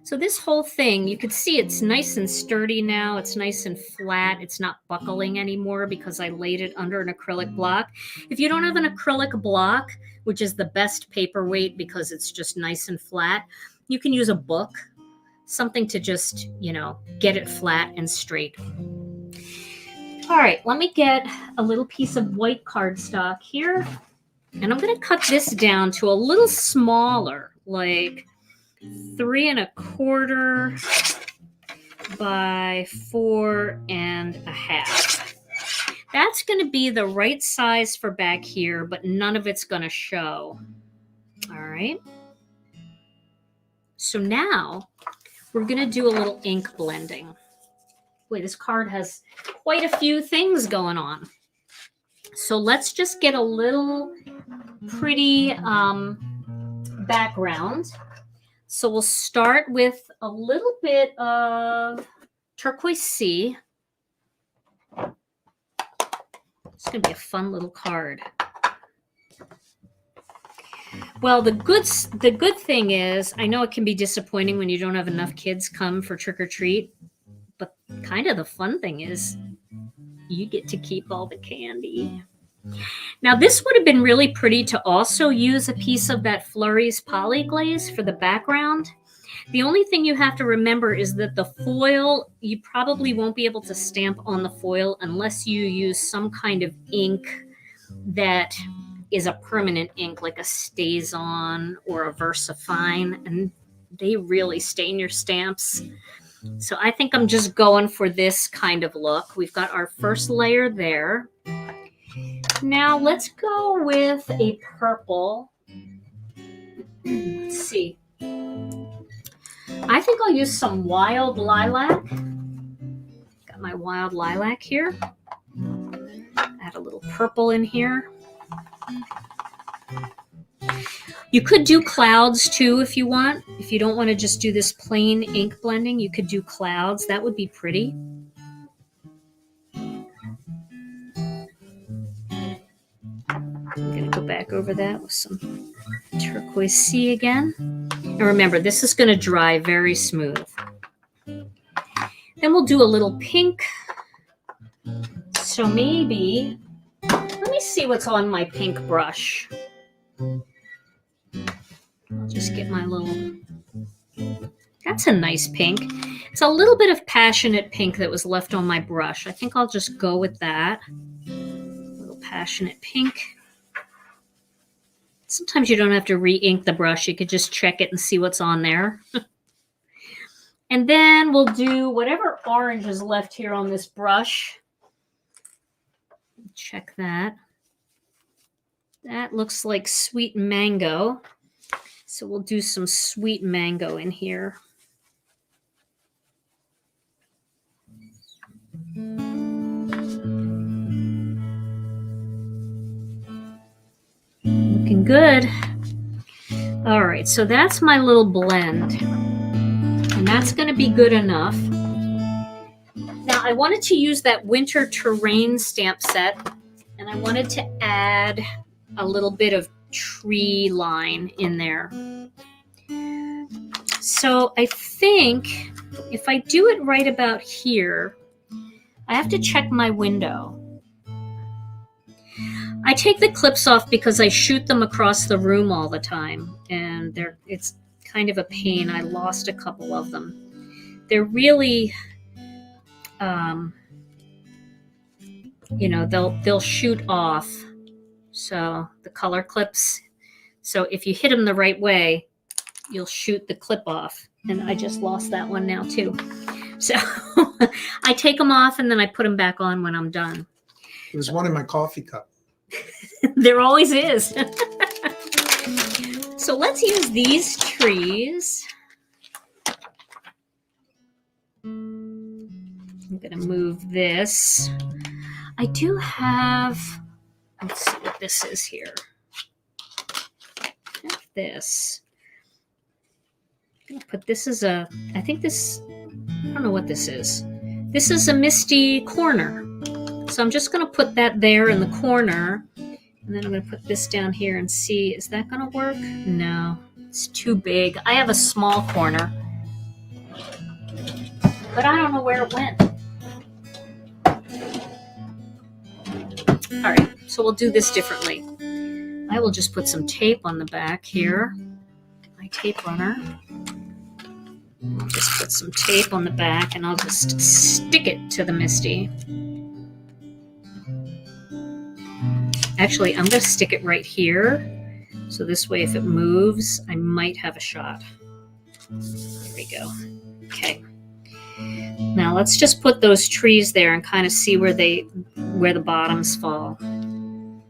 [SPEAKER 1] So this whole thing, you can see it's nice and sturdy now. It's nice and flat. It's not buckling anymore because I laid it under an acrylic block. If you don't have an acrylic block, which is the best paperweight because it's just nice and flat, you can use a book, something to just, get it flat and straight. All right, let me get a little piece of white cardstock here. And I'm going to cut this down to a little smaller, like 3 1/4 by 4 1/2. That's going to be the right size for back here, but none of it's going to show. All right. So now we're going to do a little ink blending. Boy, this card has quite a few things going on. So let's just get a little pretty background. So we'll start with a little bit of Turquoise Sea. It's going to be a fun little card. Well, the good thing is, I know it can be disappointing when you don't have enough kids come for trick or treat, but kind of the fun thing is you get to keep all the candy. Now, this would have been really pretty to also use a piece of that Flurries Poly-Glaze for the background. The only thing you have to remember is that the foil, you probably won't be able to stamp on the foil unless you use some kind of ink that is a permanent ink, like a StazOn or a VersaFine, and they really stain your stamps. So I think I'm just going for this kind of look. We've got our first layer there. Now let's go with a purple. Let's see. I think I'll use some wild lilac. Got my wild lilac here. Add a little purple in here. You could do clouds too if you want. If you don't want to just do this plain ink blending, you could do clouds. That would be pretty. I'm going to go back over that with some Turquoise Sea again. And remember, this is going to dry very smooth. Then we'll do a little pink. So maybe, let me see what's on my pink brush. I'll just get my little, that's a nice pink. It's a little bit of passionate pink that was left on my brush. I think I'll just go with that. A little passionate pink. Sometimes you don't have to re-ink the brush. You could just check it and see what's on there. And then we'll do whatever orange is left here on this brush. check that. That looks like sweet mango. So we'll do some sweet mango in here. Looking good. All right, so that's my little blend. And that's going to be good enough. Now, I wanted to use that winter terrain stamp set, and I wanted to add a little bit of tree line in there. So I think if I do it right about here, I have to check my window. I take the clips off because I shoot them across the room all the time, and it's kind of a pain. I lost a couple of them. They're really, you know, they'll shoot off. So the color clips. So if you hit them the right way, you'll shoot the clip off. And I just lost that one now too. So I take them off and then I put them back on when I'm done.
[SPEAKER 2] There's one in my coffee cup.
[SPEAKER 1] There always is. So let's use these trees. I'm going to move this. I do have, let's see what this is here. I have this. I'm going to put this as a, I think this, I don't know what this is. This is a misty corner. So I'm just going to put that there in the corner. And then I'm going to put this down here and see, is that going to work? No, it's too big. I have a small corner. But I don't know where it went. All right, so we'll do this differently. I will just put some tape on the back here. My tape runner. I'll just put some tape on the back and I'll just stick it to the misty. Actually, I'm going to stick it right here. So this way, if it moves, I might have a shot. There we go. Okay. Now let's just put those trees there and kind of see where the bottoms fall. I'm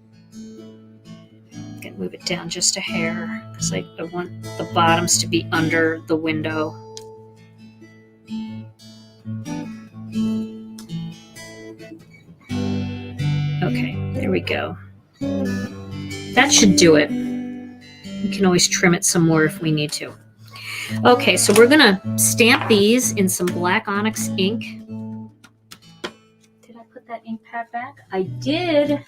[SPEAKER 1] going to move it down just a hair because I want the bottoms to be under the window. Okay, there we go. That should do it. We can always trim it some more if we need to. Okay, so we're going to stamp these in some black Onyx ink. Did I put that ink pad back? I did.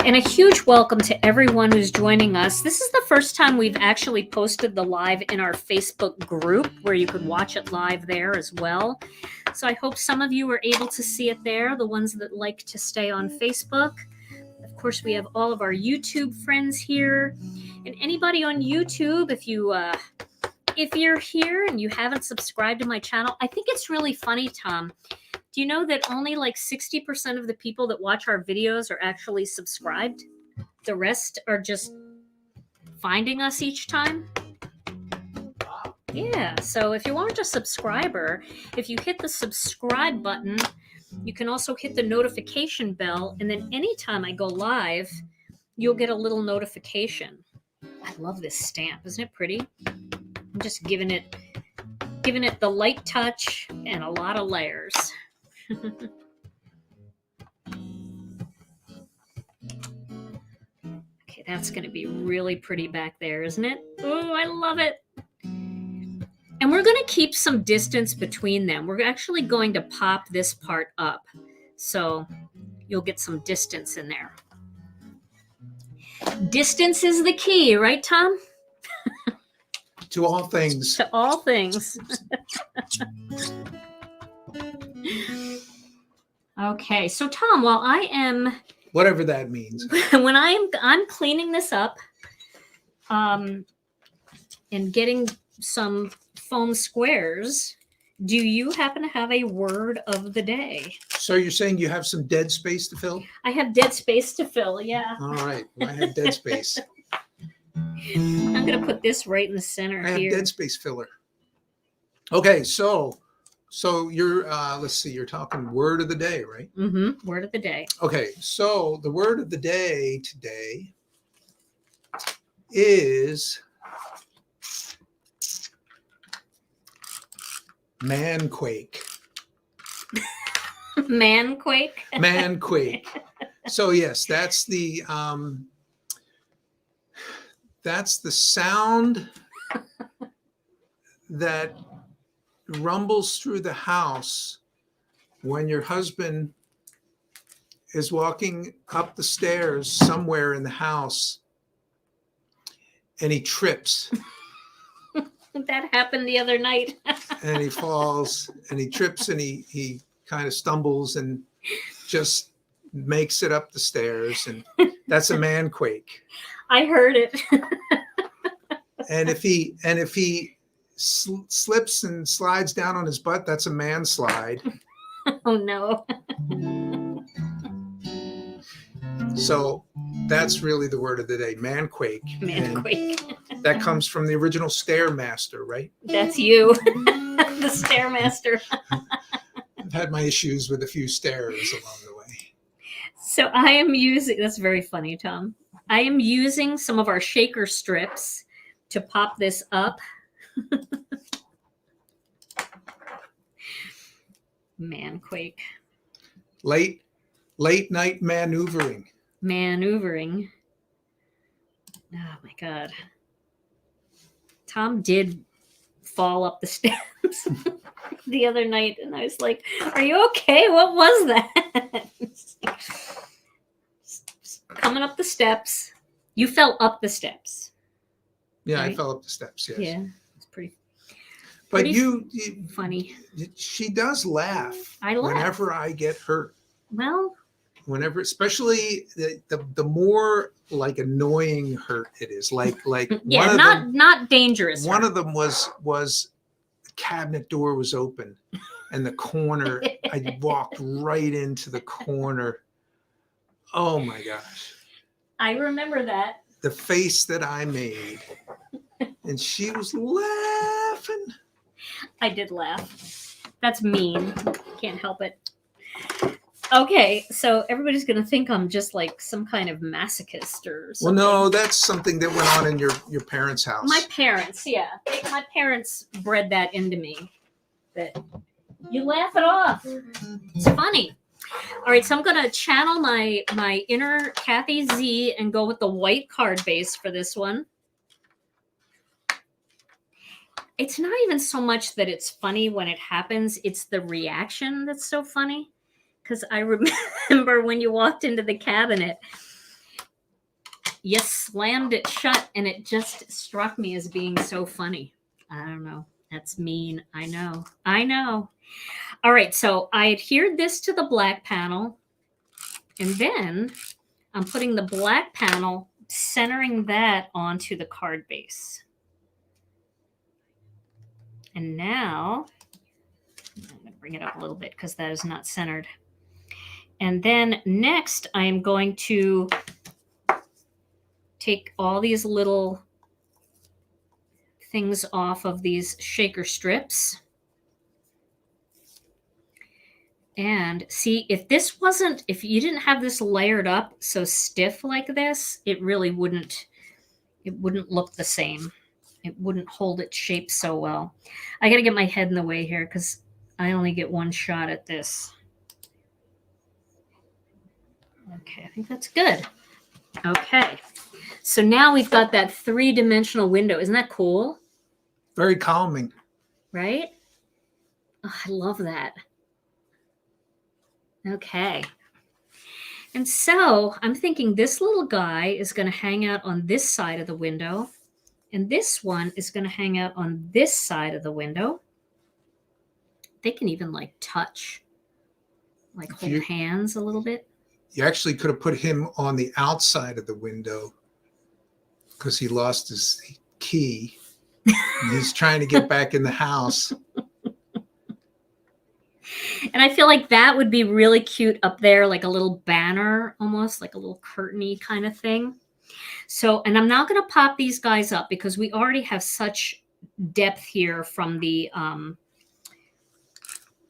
[SPEAKER 1] And a huge welcome to everyone who's joining us. This is the first time we've actually posted the live in our Facebook group where you could watch it live there as well. So I hope some of you were able to see it there, the ones that like to stay on Facebook. Of course, we have all of our YouTube friends here. And anybody on YouTube, if you're here and you haven't subscribed to my channel, I think it's really funny, Tom. Do you know that only like 60% of the people that watch our videos are actually subscribed? The rest are just finding us each time. Yeah, so if you aren't a subscriber, if you hit the subscribe button, you can also hit the notification bell, and then anytime I go live, you'll get a little notification. I love this stamp. Isn't it pretty? I'm just giving it the light touch and a lot of layers. Okay, that's going to be really pretty back there, isn't it? Oh, I love it. And we're going to keep some distance between them. We're actually going to pop this part up. So you'll get some distance in there. Distance is the key, right, Tom?
[SPEAKER 2] To all things.
[SPEAKER 1] To all things. Okay, so Tom, while I am...
[SPEAKER 2] Whatever that means.
[SPEAKER 1] When I'm cleaning this up and getting some foam squares, do you happen to have a word of the day?
[SPEAKER 2] So you're saying you have some dead space to fill?
[SPEAKER 1] I have dead space to fill, yeah.
[SPEAKER 2] All right. Well, I have dead space.
[SPEAKER 1] I'm going to put this right in the center
[SPEAKER 2] I have
[SPEAKER 1] here.
[SPEAKER 2] dead space filler. Okay, so So you're, let's see, you're talking word of the day, right?
[SPEAKER 1] Mm-hmm. Word of the day.
[SPEAKER 2] Okay, so the word of the day today is manquake.
[SPEAKER 1] Manquake.
[SPEAKER 2] Manquake. So yes, that's the sound that rumbles through the house when your husband is walking up the stairs somewhere in the house and he trips
[SPEAKER 1] That happened the other night.
[SPEAKER 2] and he falls and he trips and he kind of stumbles and just makes it up the stairs, and that's a manquake.
[SPEAKER 1] I heard it.
[SPEAKER 2] And if he slips and slides down on his butt, that's a manslide.
[SPEAKER 1] Oh no.
[SPEAKER 2] So that's really the word of the day, manquake.
[SPEAKER 1] Manquake.
[SPEAKER 2] And that comes from the original Stairmaster, right?
[SPEAKER 1] That's you. The Stairmaster.
[SPEAKER 2] I've had my issues with a few stairs along the way.
[SPEAKER 1] So I am using, that's very funny, Tom. I am using some of our shaker strips to pop this up. Manquake.
[SPEAKER 2] Late night maneuvering.
[SPEAKER 1] Maneuvering. Oh my God. Tom did fall up the steps the other night, and I was like, are you okay? What was that? Coming up the steps. You fell up the steps.
[SPEAKER 2] Yeah,
[SPEAKER 1] Right?
[SPEAKER 2] I fell up the steps, yes.
[SPEAKER 1] Yeah, it's pretty
[SPEAKER 2] But
[SPEAKER 1] pretty
[SPEAKER 2] you
[SPEAKER 1] funny.
[SPEAKER 2] she does laugh
[SPEAKER 1] I laugh.
[SPEAKER 2] whenever I get hurt.
[SPEAKER 1] Well,
[SPEAKER 2] Whenever, especially the more like annoying hurt it is, like
[SPEAKER 1] yeah,
[SPEAKER 2] one of them,
[SPEAKER 1] not dangerous.
[SPEAKER 2] one
[SPEAKER 1] hurt.
[SPEAKER 2] of them was the cabinet door was open and the corner, I walked right into the corner. Oh my gosh.
[SPEAKER 1] I remember that.
[SPEAKER 2] The face that I made. And she was laughing.
[SPEAKER 1] I did laugh. That's mean. Can't help it. Okay, so everybody's going to think I'm just like some kind of masochist or
[SPEAKER 2] Well,
[SPEAKER 1] something.
[SPEAKER 2] no, that's something that went on in your parents' house.
[SPEAKER 1] My parents, yeah. My parents bred that into me. That you laugh it off. It's funny. All right, so I'm going to channel my inner Kathy Z and go with the white card base for this one. It's not even so much that it's funny when it happens. It's the reaction that's so funny. Because I remember when you walked into the cabinet, you slammed it shut, and it just struck me as being so funny. I don't know. That's mean. I know. I know. All right, so I adhered this to the black panel, and then I'm putting the black panel, centering that onto the card base. And now, I'm going to bring it up a little bit because that is not centered. And then next, I am going to take all these little things off of these shaker strips. And see, if you didn't have this layered up so stiff like this, it really wouldn't look the same. It wouldn't hold its shape so well. I got to get my head in the way here because I only get one shot at this. Okay, I think that's good. Okay, so now we've got that 3-dimensional window. Isn't that cool?
[SPEAKER 2] Very calming.
[SPEAKER 1] Right? Oh, I love that. Okay. And so I'm thinking this little guy is going to hang out on this side of the window, and this one is going to hang out on this side of the window. They can even like touch, like hold hands a little bit.
[SPEAKER 2] You actually could have put him on the outside of the window because he lost his key. And he's trying to get back in the house.
[SPEAKER 1] And I feel like that would be really cute up there, like a little banner, almost like a little curtain-y kind of thing. So, and I'm not going to pop these guys up because we already have such depth here from the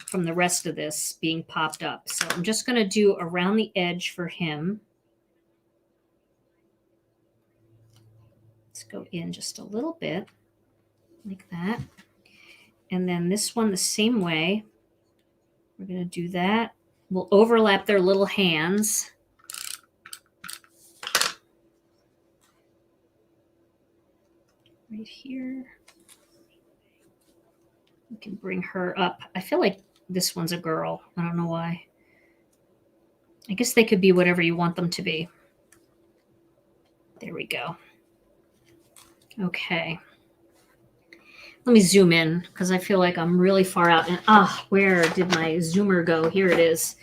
[SPEAKER 1] from the rest of this being popped up. So I'm just going to do around the edge for him. Let's go in just a little bit like that. And then this one the same way. We're going to do that. We'll overlap their little hands. Right here. We can bring her up. I feel like this one's a girl. I don't know why. I guess they could be whatever you want them to be. There we go. Okay. Let me zoom in because I feel like I'm really far out. And where did my zoomer go? Here it is.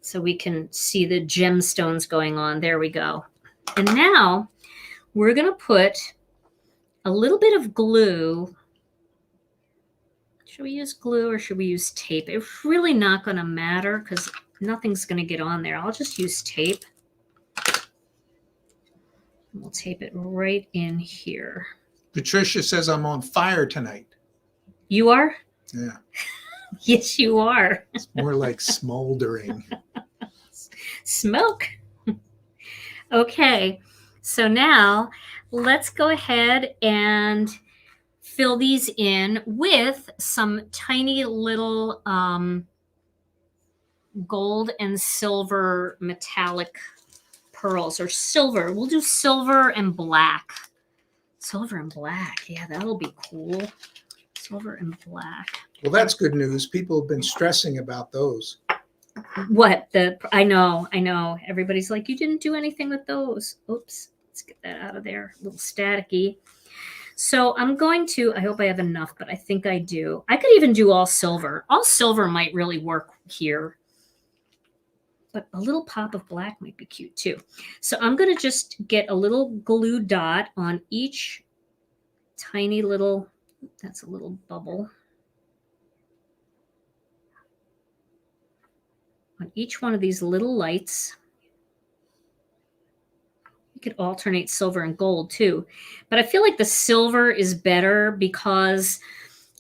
[SPEAKER 1] So we can see the gemstones going on. There we go. And now we're going to put a little bit of glue. Should we use glue or should we use tape? It's really not going to matter because nothing's going to get on there. I'll just use tape. We'll tape it right in here.
[SPEAKER 2] Patricia says I'm on fire tonight.
[SPEAKER 1] You are?
[SPEAKER 2] Yeah.
[SPEAKER 1] Yes, you are.
[SPEAKER 2] It's more like smoldering.
[SPEAKER 1] Smoke. Okay, so now let's go ahead and fill these in with some tiny little gold and silver metallic pearls, or silver. We'll do silver and black. Silver and black. Yeah, that'll be cool. Silver and black.
[SPEAKER 2] Well, that's good news. People have been stressing about those.
[SPEAKER 1] What? I know. Everybody's like, you didn't do anything with those. Oops. Let's get that out of there. A little staticky. So I'm going to, I hope I have enough, but I think I do. I could even do all silver. All silver might really work here. But a little pop of black might be cute too. So I'm going to just get a little glue dot on each tiny little, that's a little bubble. On each one of these little lights. You could alternate silver and gold too. But I feel like the silver is better because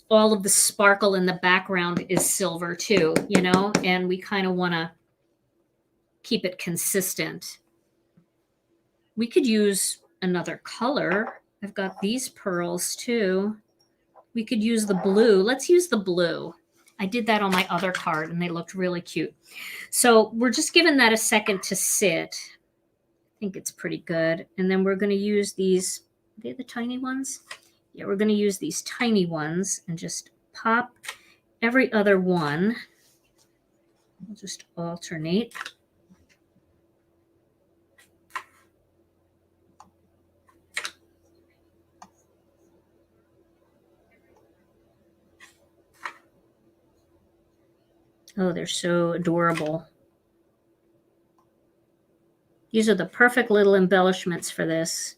[SPEAKER 1] all of the sparkle in the background is silver too, you know, and we kind of want to keep it consistent. We could use another color. I've got these pearls too. We could use the blue. Let's use the blue. I did that on my other card and they looked really cute. So we're just giving that a second to sit. I think it's pretty good. And then we're going to use these, are they the tiny ones? Yeah, we're going to use these tiny ones and just pop every other one. We'll just alternate. Oh, they're so adorable. These are the perfect little embellishments for this.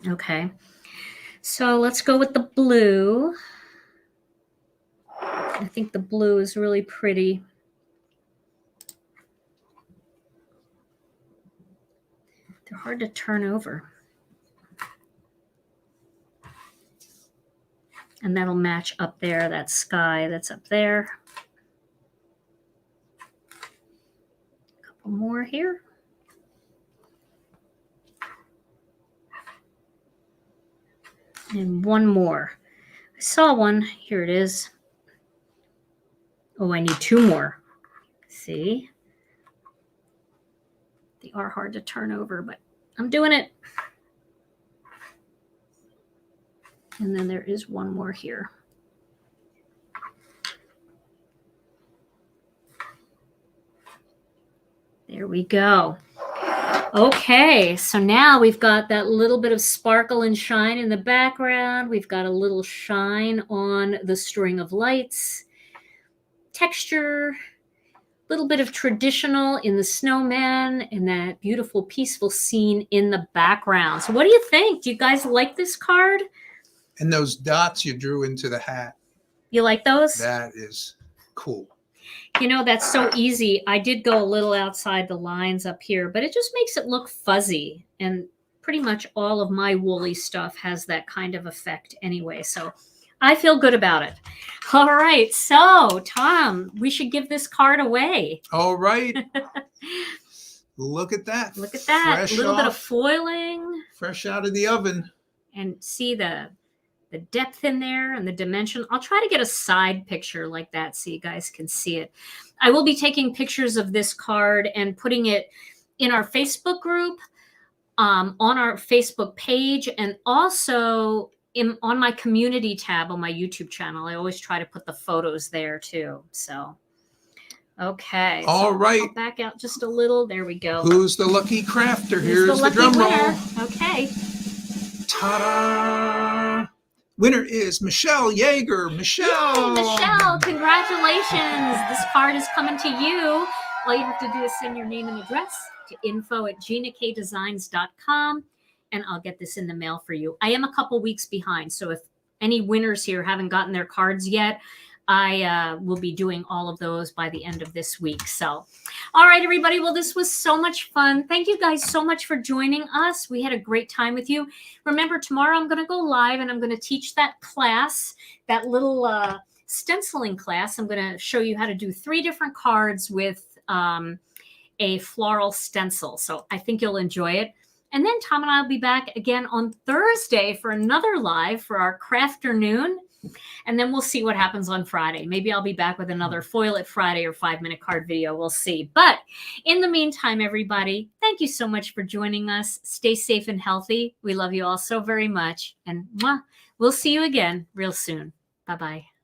[SPEAKER 1] Okay, so let's go with the blue. I think the blue is really pretty. They're hard to turn over. And that'll match up there, that sky that's up there. A couple more here. And one more. I saw one. Here it is. Oh, I need two more. See? They are hard to turn over, but I'm doing it. And then there is one more here. There we go. Okay, so now we've got that little bit of sparkle and shine in the background. We've got a little shine on the string of lights. Texture, a little bit of traditional in the snowman, and that beautiful, peaceful scene in the background. So what do you think? Do you guys like this card?
[SPEAKER 2] And those dots you drew into the hat.
[SPEAKER 1] You like those?
[SPEAKER 2] That is cool.
[SPEAKER 1] You know, that's so easy. I did go a little outside the lines up here, but it just makes it look fuzzy. And pretty much all of my woolly stuff has that kind of effect anyway. So I feel good about it. All right. So, Tom, we should give this card away.
[SPEAKER 2] All right. Look at that.
[SPEAKER 1] Look at that.
[SPEAKER 2] Fresh
[SPEAKER 1] A little bit of
[SPEAKER 2] off,
[SPEAKER 1] foiling.
[SPEAKER 2] fresh out of the oven.
[SPEAKER 1] And see the depth in there and the dimension. I'll try to get a side picture like that so you guys can see it. I will be taking pictures of this card and putting it in our Facebook group, on our Facebook page, and also on my community tab on my YouTube channel. I always try to put the photos there too. So, okay.
[SPEAKER 2] All right.
[SPEAKER 1] I'll back out just a little. There we go.
[SPEAKER 2] Who's the lucky crafter? Here's the
[SPEAKER 1] lucky
[SPEAKER 2] drum
[SPEAKER 1] winner.
[SPEAKER 2] roll.
[SPEAKER 1] Okay.
[SPEAKER 2] Ta-da! Winner is Michelle Yager. Michelle!
[SPEAKER 1] Yay, Michelle, congratulations. This card is coming to you. All you have to do is send your name and address to info@ginakdesigns.com, and I'll get this in the mail for you. I am a couple weeks behind, so if any winners here haven't gotten their cards yet, I will be doing all of those by the end of this week. So, all right, everybody. Well, this was so much fun. Thank you guys so much for joining us. We had a great time with you. Remember, tomorrow I'm going to go live and I'm going to teach that class, that little stenciling class. I'm going to show you how to do 3 different cards with a floral stencil. So I think you'll enjoy it. And then Tom and I will be back again on Thursday for another live for our Crafternoon. And then we'll see what happens on Friday. Maybe I'll be back with another Foil It Friday or 5-minute card video. We'll see. But in the meantime, everybody, thank you so much for joining us. Stay safe and healthy. We love you all so very much. And we'll see you again real soon. Bye-bye.